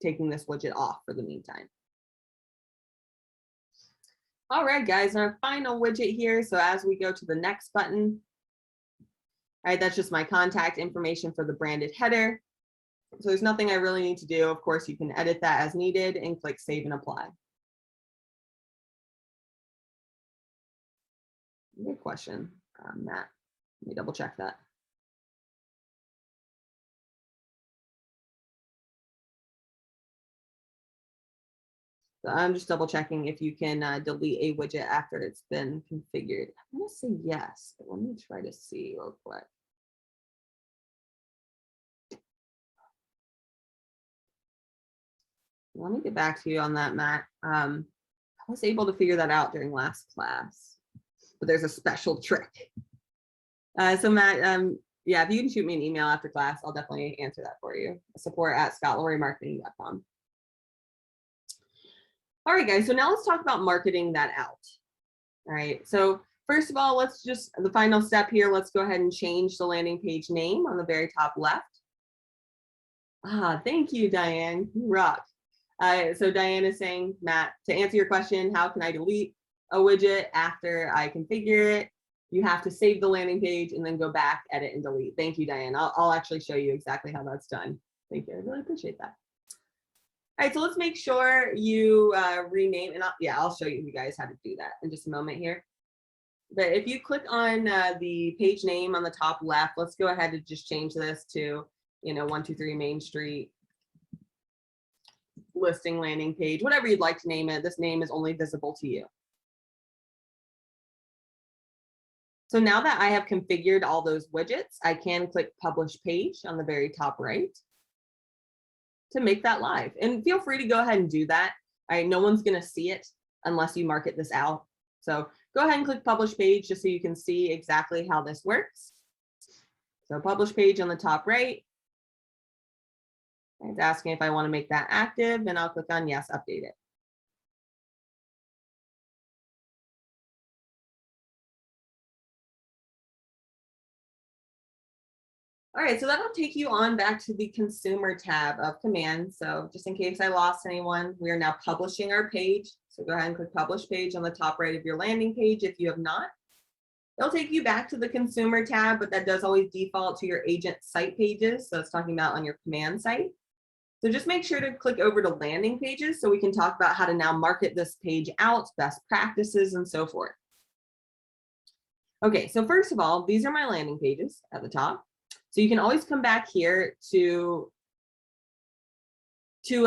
taking this widget off for the meantime. All right, guys, our final widget here. So as we go to the next button, all right, that's just my contact information for the branded header. So there's nothing I really need to do. Of course, you can edit that as needed and click save and apply. Good question, Matt. Let me double check that. So I'm just double checking if you can delete a widget after it's been configured. I'm gonna say yes, but let me try to see real quick. Let me get back to you on that, Matt. I was able to figure that out during last class, but there's a special trick. So Matt, yeah, if you can shoot me an email after class, I'll definitely answer that for you. support@scottloraymarketing.com. All right, guys, so now let's talk about marketing that out. All right, so first of all, let's just, the final step here, let's go ahead and change the landing page name on the very top left. Thank you, Diane, you rock. So Diane is saying, Matt, to answer your question, how can I delete a widget after I configure it? You have to save the landing page and then go back, edit, and delete. Thank you, Diane. I'll actually show you exactly how that's done. Thank you, I really appreciate that. All right, so let's make sure you rename, and I'll show you guys how to do that in just a moment here. But if you click on the page name on the top left, let's go ahead and just change this to, 123 Main Street listing landing page, whatever you'd like to name it. This name is only visible to you. So now that I have configured all those widgets, I can click publish page on the very top right to make that live. And feel free to go ahead and do that. All right, no one's gonna see it unless you market this out. So go ahead and click publish page just so you can see exactly how this works. So publish page on the top right. It's asking if I want to make that active, and I'll click on yes, update it. All right, so that'll take you on back to the consumer tab of command. So just in case I lost anyone, we are now publishing our page. So go ahead and click publish page on the top right of your landing page if you have not. It'll take you back to the consumer tab, but that does always default to your agent site pages. So it's talking about on your command site. So just make sure to click over to landing pages so we can talk about how to now market this page out, best practices, and so forth. Okay, so first of all, these are my landing pages at the top. So you can always come back here to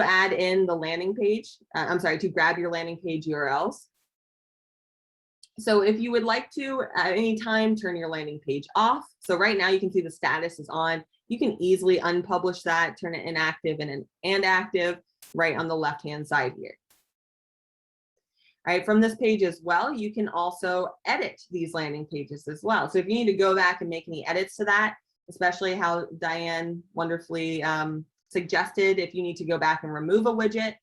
add in the landing page. To grab your landing page URLs. So if you would like to at any time turn your landing page off. So right now you can see the status is on. You can easily unpublish that, turn it inactive and active right on the left-hand side here. All right, from this page as well, you can also edit these landing pages as well. So if you need to go back and make any edits to that, especially how Diane wonderfully suggested, if you need to go back and remove a widget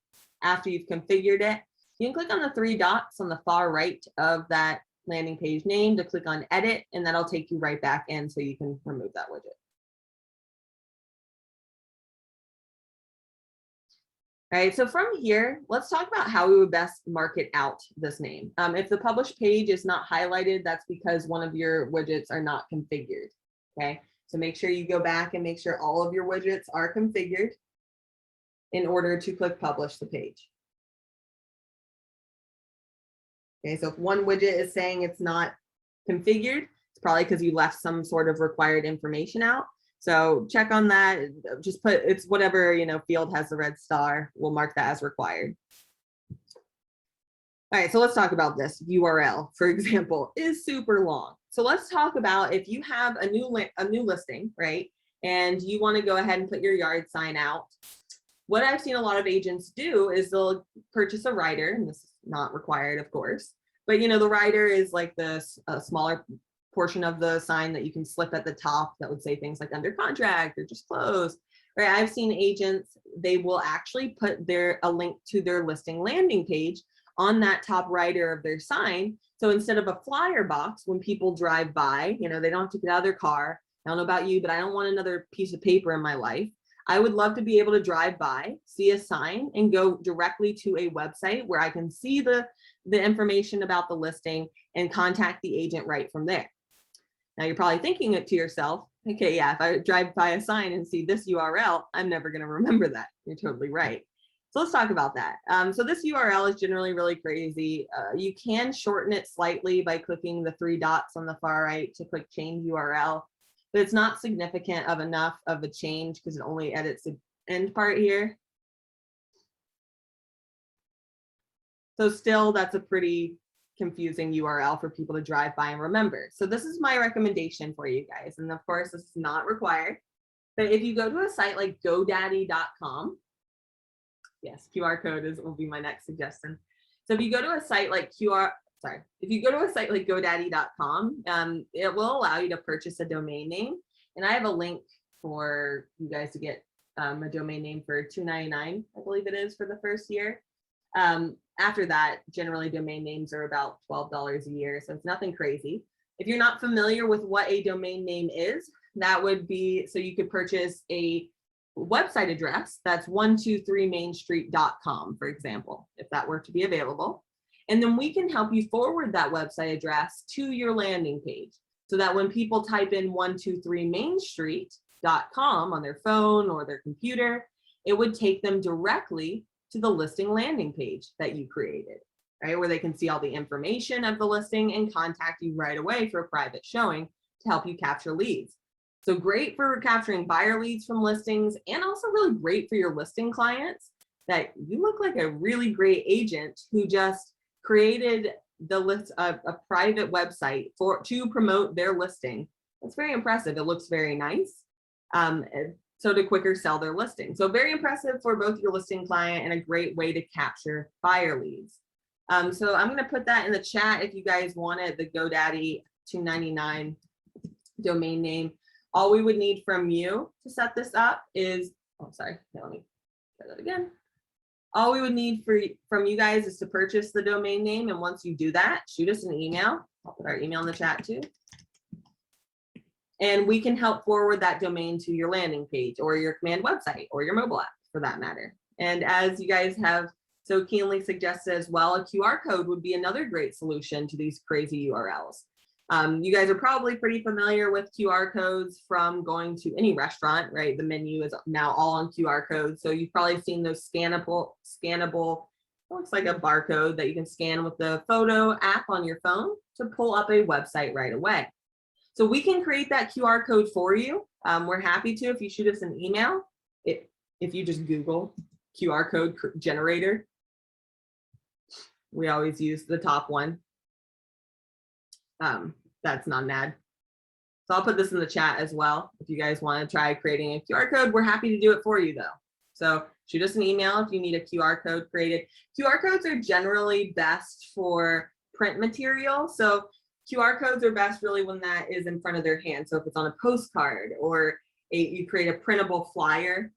after you've configured it, you can click on the three dots on the far right of that landing page name to click on edit, and that'll take you right back in so you can remove that widget. All right, so from here, let's talk about how we would best market out this name. If the publish page is not highlighted, that's because one of your widgets are not configured, okay? So make sure you go back and make sure all of your widgets are configured in order to click publish the page. Okay, so if one widget is saying it's not configured, it's probably because you left some sort of required information out. So check on that, just put, it's whatever, field has the red star, we'll mark that as required. All right, so let's talk about this. URL, for example, is super long. So let's talk about if you have a new listing, right? And you want to go ahead and put your yard sign out. What I've seen a lot of agents do is they'll purchase a rider, and this is not required, of course, but the rider is like the smaller portion of the sign that you can slip at the top that would say things like under contract or just closed. Right? I've seen agents, they will actually put a link to their listing landing page on that top rider of their sign. So instead of a flyer box, when people drive by, they don't have to get out of their car. I don't know about you, but I don't want another piece of paper in my life. I would love to be able to drive by, see a sign, and go directly to a website where I can see the information about the listing and contact the agent right from there. Now you're probably thinking it to yourself, okay, yeah, if I drive by a sign and see this URL, I'm never going to remember that. You're totally right. So let's talk about that. So this URL is generally really crazy. You can shorten it slightly by clicking the 3 dots on the far right to click change URL, but it's not significant of enough of a change because it only edits the end part here. So still, that's a pretty confusing URL for people to drive by and remember. So this is my recommendation for you guys. And of course, this is not required, but if you go to a site like GoDaddy.com, yes, QR code will be my next suggestion. So if you go to a site like GoDaddy.com, it will allow you to purchase a domain name. And I have a link for you guys to get a domain name for $2.99, I believe it is, for the first year. After that, generally domain names are about $12 a year, so it's nothing crazy. If you're not familiar with what a domain name is, that would be, so you could purchase a website address that's 123mainstreet.com, for example, if that were to be available. And then we can help you forward that website address to your landing page so that when people type in 123mainstreet.com on their phone or their computer, it would take them directly to the listing landing page that you created, right? Where they can see all the information of the listing and contact you right away for a private showing to help you capture leads. So great for capturing buyer leads from listings, and also really great for your listing clients that you look like a really great agent who just created a private website to promote their listing. It's very impressive. It looks very nice. So to quicker sell their listing. So very impressive for both your listing client and a great way to capture buyer leads. So I'm going to put that in the chat if you guys wanted the GoDaddy $2.99 domain name. All we would need from you to set this up is, oh, sorry, let me try that again. All we would need from you guys is to purchase the domain name. And once you do that, shoot us an email. I'll put our email in the chat too. And we can help forward that domain to your landing page or your command website or your mobile app for that matter. And as you guys have so keenly suggested as well, a QR code would be another great solution to these crazy URLs. You guys are probably pretty familiar with QR codes from going to any restaurant, right? The menu is now all on QR codes. So you've probably seen those scannable, looks like a barcode that you can scan with the photo app on your phone to pull up a website right away. So we can create that QR code for you. We're happy to if you shoot us an email. If you just Google QR code generator, we always use the top one. That's not an ad. So I'll put this in the chat as well. If you guys want to try creating a QR code, we're happy to do it for you though. So shoot us an email if you need a QR code created. QR codes are generally best for print material. So QR codes are best really when that is in front of their hand. So if it's on a postcard or you create a printable flyer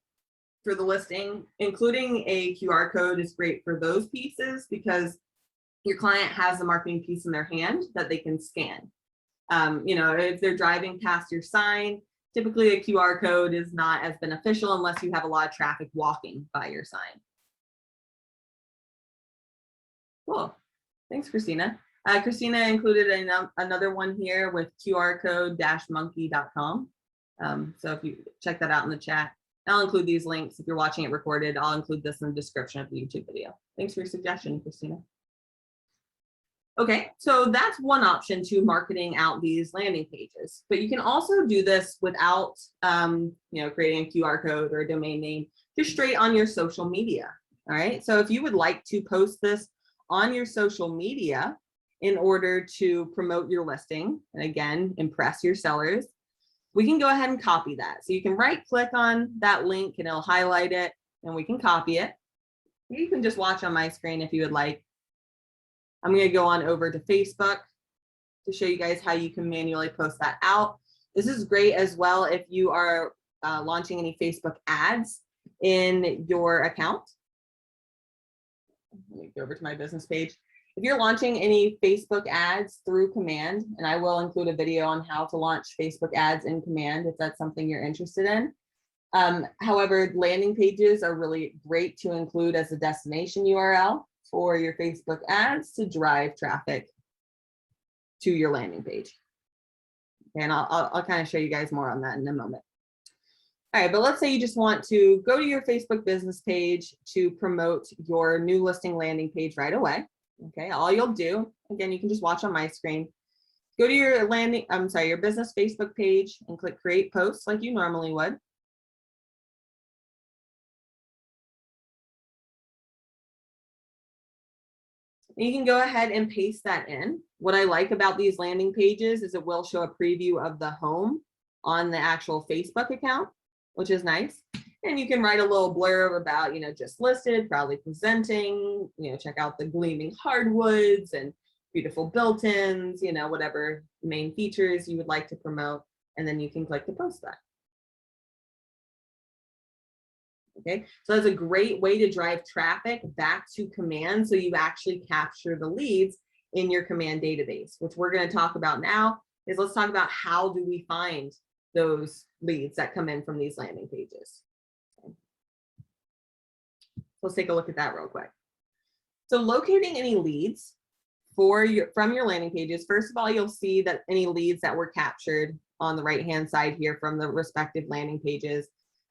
for the listing, including a QR code is great for those pieces because your client has the marketing piece in their hand that they can scan. If they're driving past your sign, typically a QR code is not as beneficial unless you have a lot of traffic walking by your sign. Cool. Thanks, Christina. Christina included another one here with qrcode-monkey.com. So if you check that out in the chat, I'll include these links. If you're watching it recorded, I'll include this in the description of the YouTube video. Thanks for your suggestion, Christina. Okay, so that's one option to marketing out these landing pages, but you can also do this without, creating a QR code or a domain name, just straight on your social media. All right, so if you would like to post this on your social media in order to promote your listing and again, impress your sellers, we can go ahead and copy that. So you can right click on that link and it'll highlight it and we can copy it. You can just watch on my screen if you would like. I'm going to go on over to Facebook to show you guys how you can manually post that out. This is great as well if you are launching any Facebook ads in your account. Let me go over to my business page. If you're launching any Facebook ads through Command, and I will include a video on how to launch Facebook ads in Command if that's something you're interested in. However, landing pages are really great to include as a destination URL for your Facebook ads to drive traffic to your landing page. And I'll kind of show you guys more on that in a moment. All right, but let's say you just want to go to your Facebook business page to promote your new listing landing page right away. Okay, all you'll do, again, you can just watch on my screen. Go to your your business Facebook page and click create posts like you normally would. You can go ahead and paste that in. What I like about these landing pages is it will show a preview of the home on the actual Facebook account, which is nice. And you can write a little blurb about, just listed, proudly presenting, check out the gleaming hardwoods and beautiful built-ins, whatever main features you would like to promote. And then you can click to post that. Okay, so that's a great way to drive traffic back to Command so you actually capture the leads in your Command database, which we're going to talk about now. Let's talk about how do we find those leads that come in from these landing pages. Okay. Let's take a look at that real quick. So locating any leads from your landing pages, first of all, you'll see that any leads that were captured on the right-hand side here from the respective landing pages.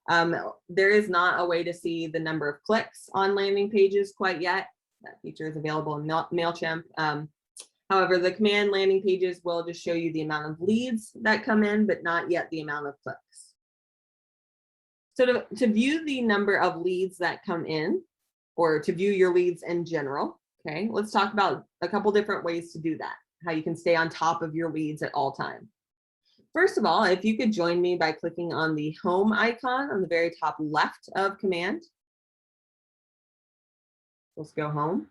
There is not a way to see the number of clicks on landing pages quite yet. That feature is available in MailChimp. However, the Command landing pages will just show you the amount of leads that come in, but not yet the amount of clicks. So to view the number of leads that come in, or to view your leads in general, okay, let's talk about a couple different ways to do that, how you can stay on top of your leads at all times. First of all, if you could join me by clicking on the home icon on the very top left of Command. Let's go home.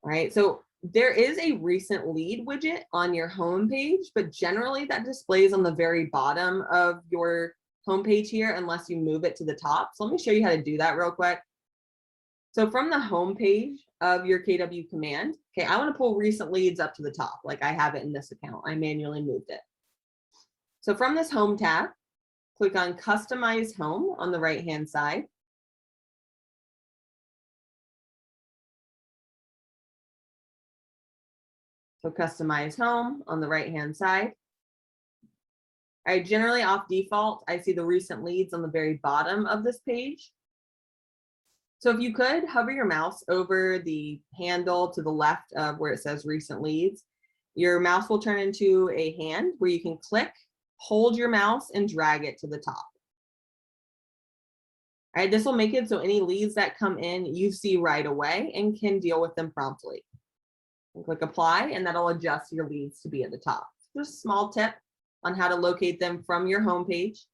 All right, so there is a recent lead widget on your home page, but generally that displays on the very bottom of your home page here unless you move it to the top. So let me show you how to do that real quick. So from the home page of your KW Command, okay, I want to pull recent leads up to the top like I have it in this account. I manually moved it. So from this home tab, click on Customize Home on the right-hand side. So Customize Home on the right-hand side. All right, generally off default, I see the recent leads on the very bottom of this page. So if you could hover your mouse over the handle to the left of where it says recent leads, your mouse will turn into a hand where you can click, hold your mouse and drag it to the top. All right, this will make it so any leads that come in, you see right away and can deal with them promptly. And click apply and that'll adjust your leads to be at the top. Just a small tip on how to locate them from your home page.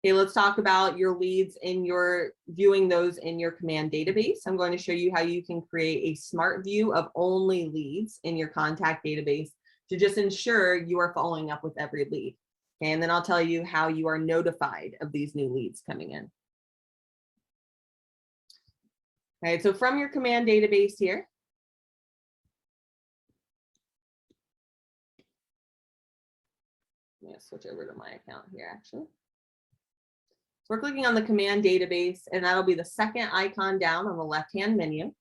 Okay, let's talk about your leads viewing those in your Command database. I'm going to show you how you can create a smart view of only leads in your contact database to just ensure you are following up with every lead. Okay, and then I'll tell you how you are notified of these new leads coming in. All right, so from your Command database here, I'm going to switch over to my account here actually. So we're clicking on the Command database and that'll be the second icon down on the left-hand menu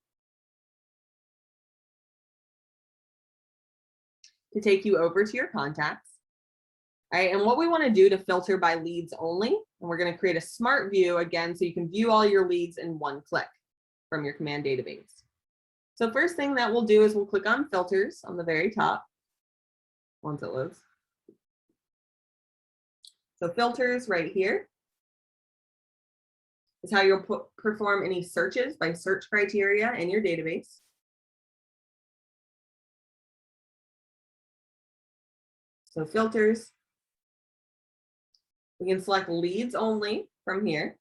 to take you over to your contacts. All right, and what we want to do to filter by leads only, and we're going to create a smart view again so you can view all your leads in one click from your Command database. So first thing that we'll do is we'll click on filters on the very top once it loads. So filters right here. is how you'll perform any searches by search criteria in your database. So filters. We can select leads only from here.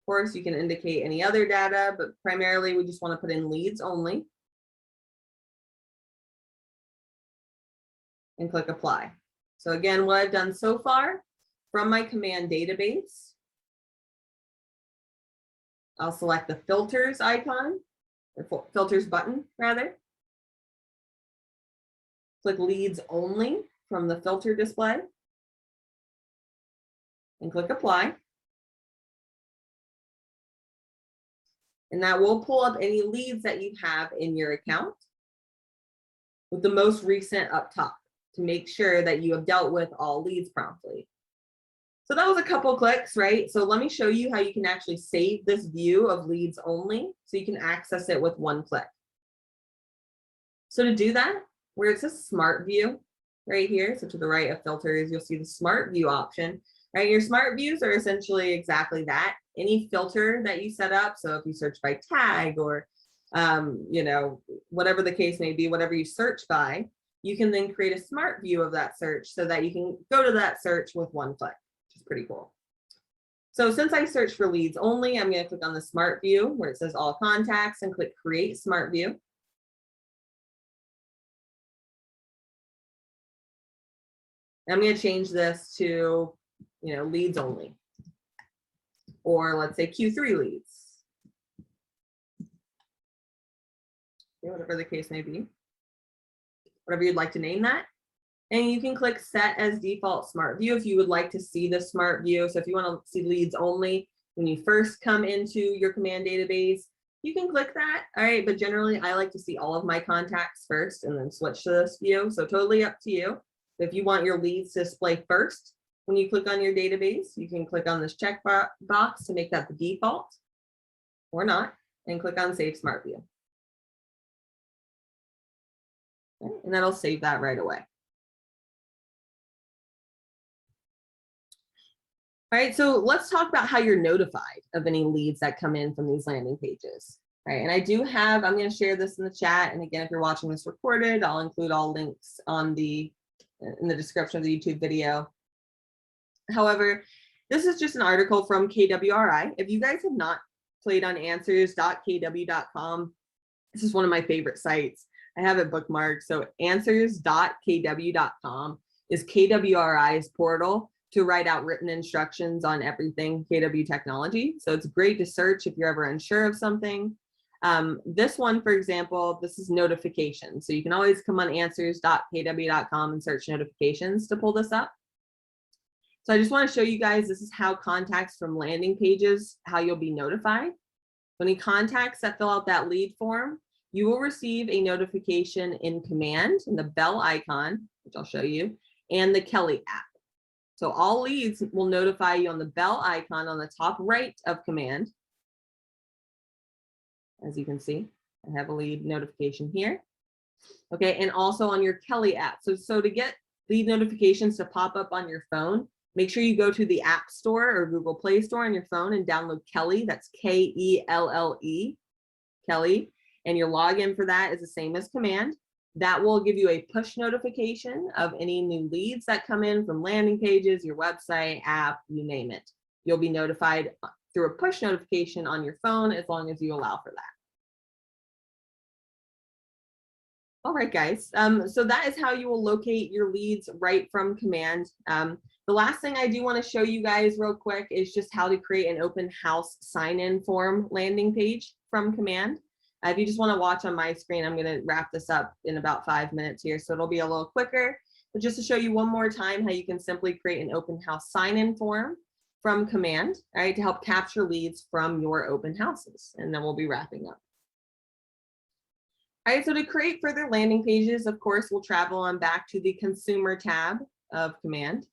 Of course, you can indicate any other data, but primarily we just want to put in leads only. And click apply. So again, what I've done so far from my command database, I'll select the filters icon, or filters button rather. Click leads only from the filter display and click apply. And that will pull up any leads that you have in your account with the most recent up top to make sure that you have dealt with all leads promptly. So that was a couple clicks, right? So let me show you how you can actually save this view of leads only so you can access it with one click. So to do that, where it says Smart View right here, so to the right of filters, you'll see the Smart View option, right? Your Smart Views are essentially exactly that. Any filter that you set up, so if you search by tag or, you know, whatever the case may be, whatever you search by, you can then create a smart view of that search so that you can go to that search with one click, which is pretty cool. So since I searched for leads only, I'm going to click on the Smart View where it says All Contacts and click Create Smart View. I'm going to change this to, you know, leads only, or let's say Q3 leads, whatever the case may be, whatever you'd like to name that. And you can click Set as Default Smart View if you would like to see the Smart View. So if you want to see leads only when you first come into your command database, you can click that. All right, but generally I like to see all of my contacts first and then switch to this view. So totally up to you. If you want your leads to display first when you click on your database, you can click on this check box to make that the default or not, and click on Save Smart View. Okay, and that'll save that right away. All right, so let's talk about how you're notified of any leads that come in from these landing pages. All right, and I do have, I'm going to share this in the chat. And again, if you're watching this recorded, I'll include all links on in the description of the YouTube video. However, this is just an article from KWRI. If you guys have not played on answers.kw.com, this is one of my favorite sites. I have it bookmarked. So answers.kw.com is KWRI's portal to write out written instructions on everything KW technology. So it's great to search if you're ever unsure of something. This one, for example, this is notifications. So you can always come on answers.kw.com and search notifications to pull this up. So I just want to show you guys, this is how contacts from landing pages, how you'll be notified. When any contacts that fill out that lead form, you will receive a notification in command in the bell icon, which I'll show you, and the Kelly app. So all leads will notify you on the bell icon on the top right of command. As you can see, I have a lead notification here. Okay, and also on your Kelly app. So to get lead notifications to pop up on your phone, make sure you go to the App Store or Google Play Store on your phone and download Kelly. That's K-E-L-L-E, Kelly. And your login for that is the same as command. That will give you a push notification of any new leads that come in from landing pages, your website, app, you name it. You'll be notified through a push notification on your phone as long as you allow for that. All right, guys. So that is how you will locate your leads right from command. The last thing I do want to show you guys real quick is just how to create an open house sign-in form landing page from command. If you just want to watch on my screen, I'm going to wrap this up in about 5 minutes here, so it'll be a little quicker. But just to show you one more time how you can simply create an open house sign-in form from command, all right, to help capture leads from your open houses. And then we'll be wrapping up. All right, so to create further landing pages, of course, we'll travel on back to the consumer tab of command.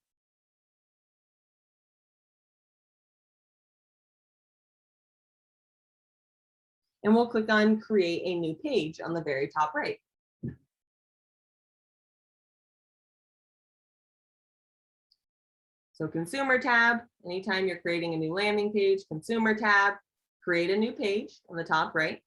And we'll click on create a new page on the very top right. So consumer tab, anytime you're creating a new landing page, consumer tab, create a new page on the top right.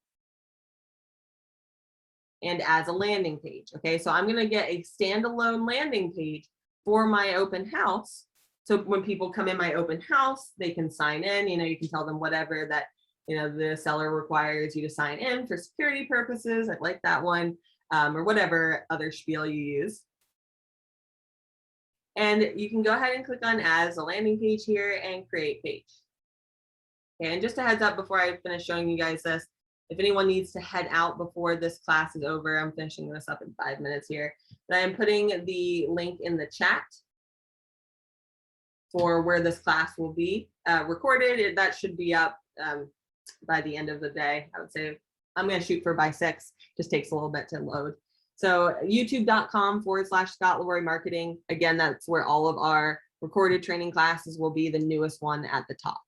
And as a landing page. Okay, so I'm going to get a standalone landing page for my open house. So when people come in my open house, they can sign in, you can tell them whatever that, the seller requires you to sign in for security purposes. I like that one, or whatever other spiel you use. And you can go ahead and click on as a landing page here and create page. Okay, and just a heads up before I finish showing you guys this, if anyone needs to head out before this class is over, I'm finishing this up in 5 minutes here, but I am putting the link in the chat for where this class will be recorded. That should be up by the end of the day. I would say I'm going to shoot for by 6, just takes a little bit to load. So youtube.com/Scott Leroy Marketing. Again, that's where all of our recorded training classes will be, the newest one at the top.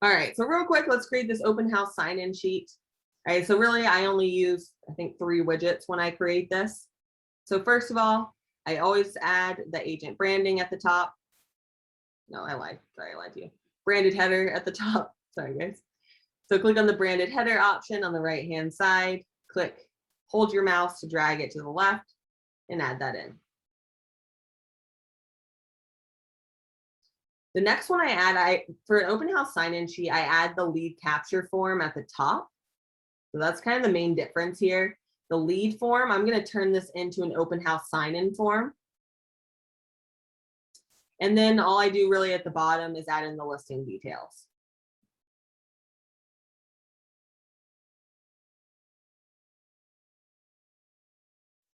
All right, so real quick, let's create this open house sign-in sheet. All right, so really I only use, I think, 3 widgets when I create this. So first of all, I always add the agent branding at the top. No, I lied. Sorry, I lied to you. Branded header at the top. Sorry, guys. So click on the branded header option on the right-hand side. Click, hold your mouse to drag it to the left and add that in. The next one I add, for an open house sign-in sheet, I add the lead capture form at the top. So that's kind of the main difference here. The lead form, I'm going to turn this into an open house sign-in form. And then all I do really at the bottom is add in the listing details.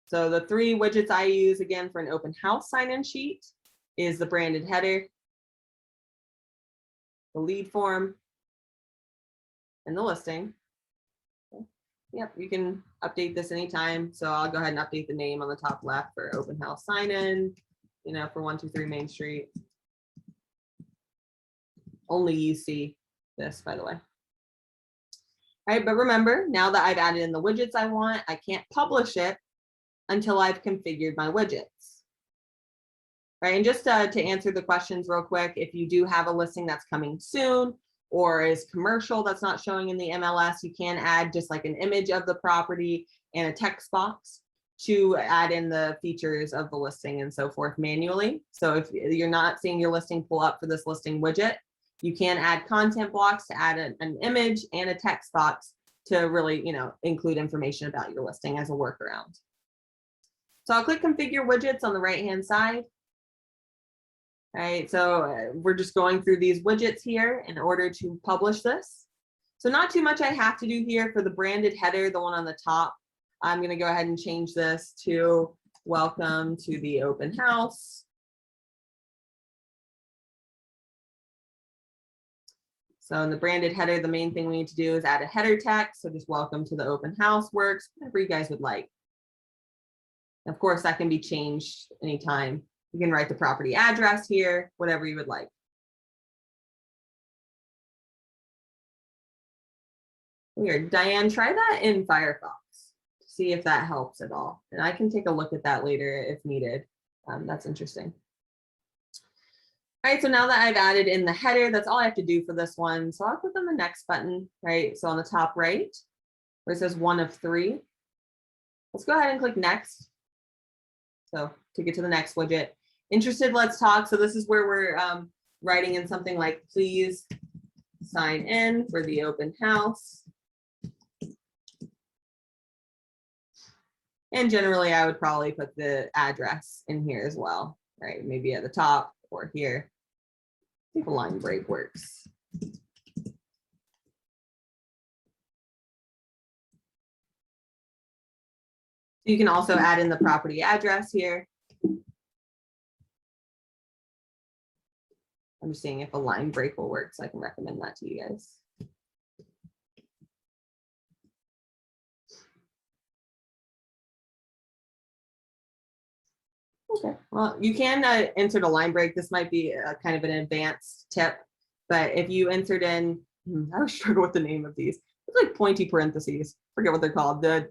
So the 3 widgets I use again for an open house sign-in sheet is the branded header, the lead form, and the listing. Yep, you can update this anytime. So I'll go ahead and update the name on the top left for open house sign-in, for 123 Main Street. Only you see this, by the way. All right, but remember, now that I've added in the widgets I want, I can't publish it until I've configured my widgets. Right, and just to answer the questions real quick, if you do have a listing that's coming soon or is commercial that's not showing in the MLS, you can add just like an image of the property and a text box to add in the features of the listing and so forth manually. So if you're not seeing your listing pull up for this listing widget, you can add content blocks to add an image and a text box to really, include information about your listing as a workaround. So I'll click configure widgets on the right-hand side. All right, so we're just going through these widgets here in order to publish this. So not too much I have to do here for the branded header, the one on the top. I'm going to go ahead and change this to welcome to the open house. So in the branded header, the main thing we need to do is add a header text. So just welcome to the open house works, whatever you guys would like. Of course, that can be changed anytime. You can write the property address here, whatever you would like. Weird. Diane, try that in Firefox to see if that helps at all. And I can take a look at that later if needed. That's interesting. All right, so now that I've added in the header, that's all I have to do for this one. So I'll click on the next button, right? So on the top right, where it says 1 of 3, let's go ahead and click next. So to get to the next widget, interested, let's talk. So this is where we're writing in something like, please sign in for the open house. And generally, I would probably put the address in here as well, right? Maybe at the top or here. I think a line break works. You can also add in the property address here. I'm just seeing if a line break will work, so I can recommend that to you guys. Okay, well, you can insert a line break. This might be kind of an advanced tip, but if you insert in, I always struggle with the name of these. It's like pointy parentheses. Forget what they're called. The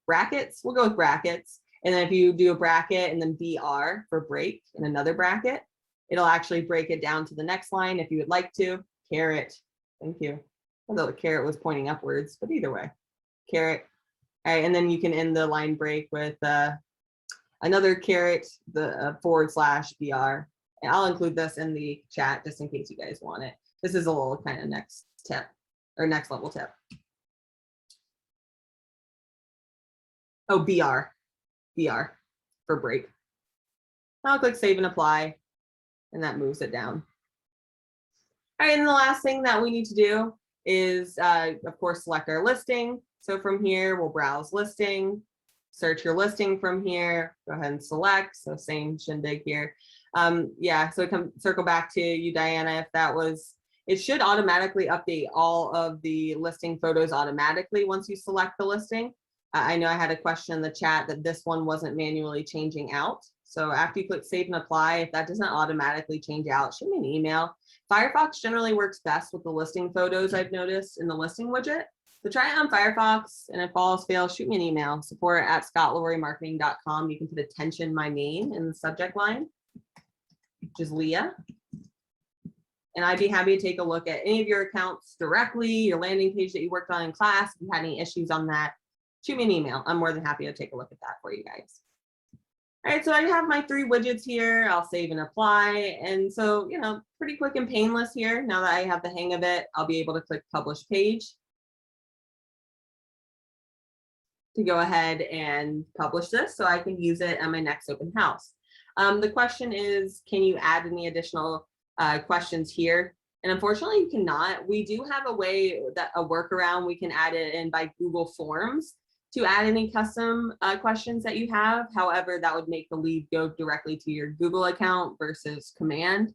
brackets. We'll go with brackets. And then if you do a bracket and then BR for break in another bracket, it'll actually break it down to the next line if you would like to. Caret, thank you. Although the caret was pointing upwards, but either way, caret. All right, and then you can end the line break with another caret, the /BR. And I'll include this in the chat just in case you guys want it. This is a little kind of next tip or next level tip. Oh, BR for break. I'll click save and apply, and that moves it down. All right, and the last thing that we need to do is, of course, select our listing. So from here, we'll browse listing, search your listing from here, go ahead and select. So same shindig here. Yeah, so circle back to you, Diana, if that was, it should automatically update all of the listing photos automatically once you select the listing. I know I had a question in the chat that this one wasn't manually changing out. So after you click save and apply, if that doesn't automatically change out, shoot me an email. Firefox generally works best with the listing photos, I've noticed, in the listing widget. So try it on Firefox, and if all else fails, shoot me an email, support@scottleroymarketing.com. You can put attention my name in the subject line, which is Leah. And I'd be happy to take a look at any of your accounts directly, your landing page that you worked on in class. If you had any issues on that, shoot me an email. I'm more than happy to take a look at that for you guys. All right, so I have my 3 widgets here. I'll save and apply. And so, you know, pretty quick and painless here. Now that I have the hang of it, I'll be able to click publish page to go ahead and publish this so I can use it at my next open house. The question is, can you add any additional questions here? And unfortunately, you cannot. We do have a way, that a workaround, we can add it in by Google Forms to add any custom questions that you have. However, that would make the lead go directly to your Google account versus command.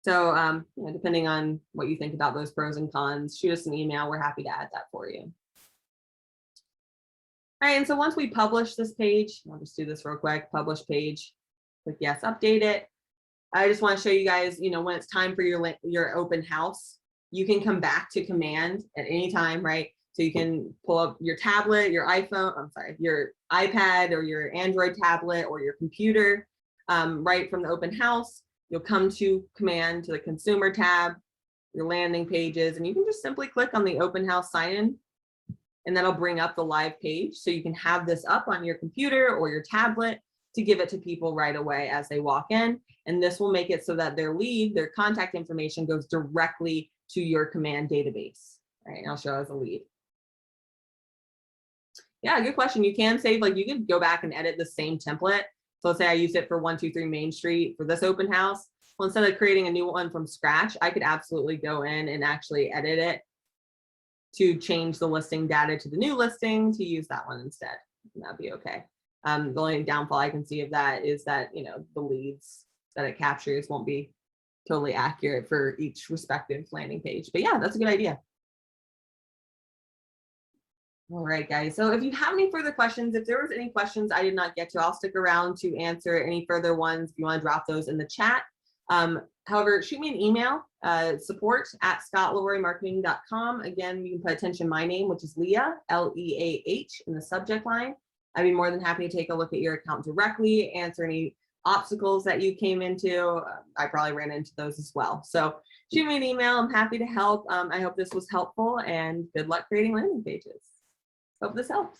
So you know, depending on what you think about those pros and cons, shoot us an email. We're happy to add that for you. All right, and so once we publish this page, I'll just do this real quick, publish page, click yes, update it. I just want to show you guys, you know, when it's time for your open house, you can come back to command at any time, right? So you can pull up your tablet, your iPhone, I'm sorry, your iPad or your Android tablet or your computer right from the open house. You'll come to command to the consumer tab, your landing pages, and you can just simply click on the open house sign in, and that'll bring up the live page. So you can have this up on your computer or your tablet to give it to people right away as they walk in. And this will make it so that their lead, their contact information goes directly to your command database. All right, and I'll show as a lead. Yeah, good question. You can save, like you could go back and edit the same template. So let's say I used it for 123 Main Street for this open house. Well, instead of creating a new one from scratch, I could absolutely go in and actually edit it to change the listing data to the new listing to use that one instead. And that'd be okay. The only downfall I can see of that is that, you know, the leads that it captures won't be totally accurate for each respective landing page. But yeah, that's a good idea. All right, guys. So if you have any further questions, if there was any questions I did not get to, I'll stick around to answer any further ones if you want to drop those in the chat. However, shoot me an email, support@scottleroymarketing.com. Again, you can put attention my name, which is Leah, L-E-A-H, in the subject line. I'd be more than happy to take a look at your account directly, answer any obstacles that you came into. I probably ran into those as well. So shoot me an email. I'm happy to help. I hope this was helpful, and good luck creating landing pages. Hope this helps.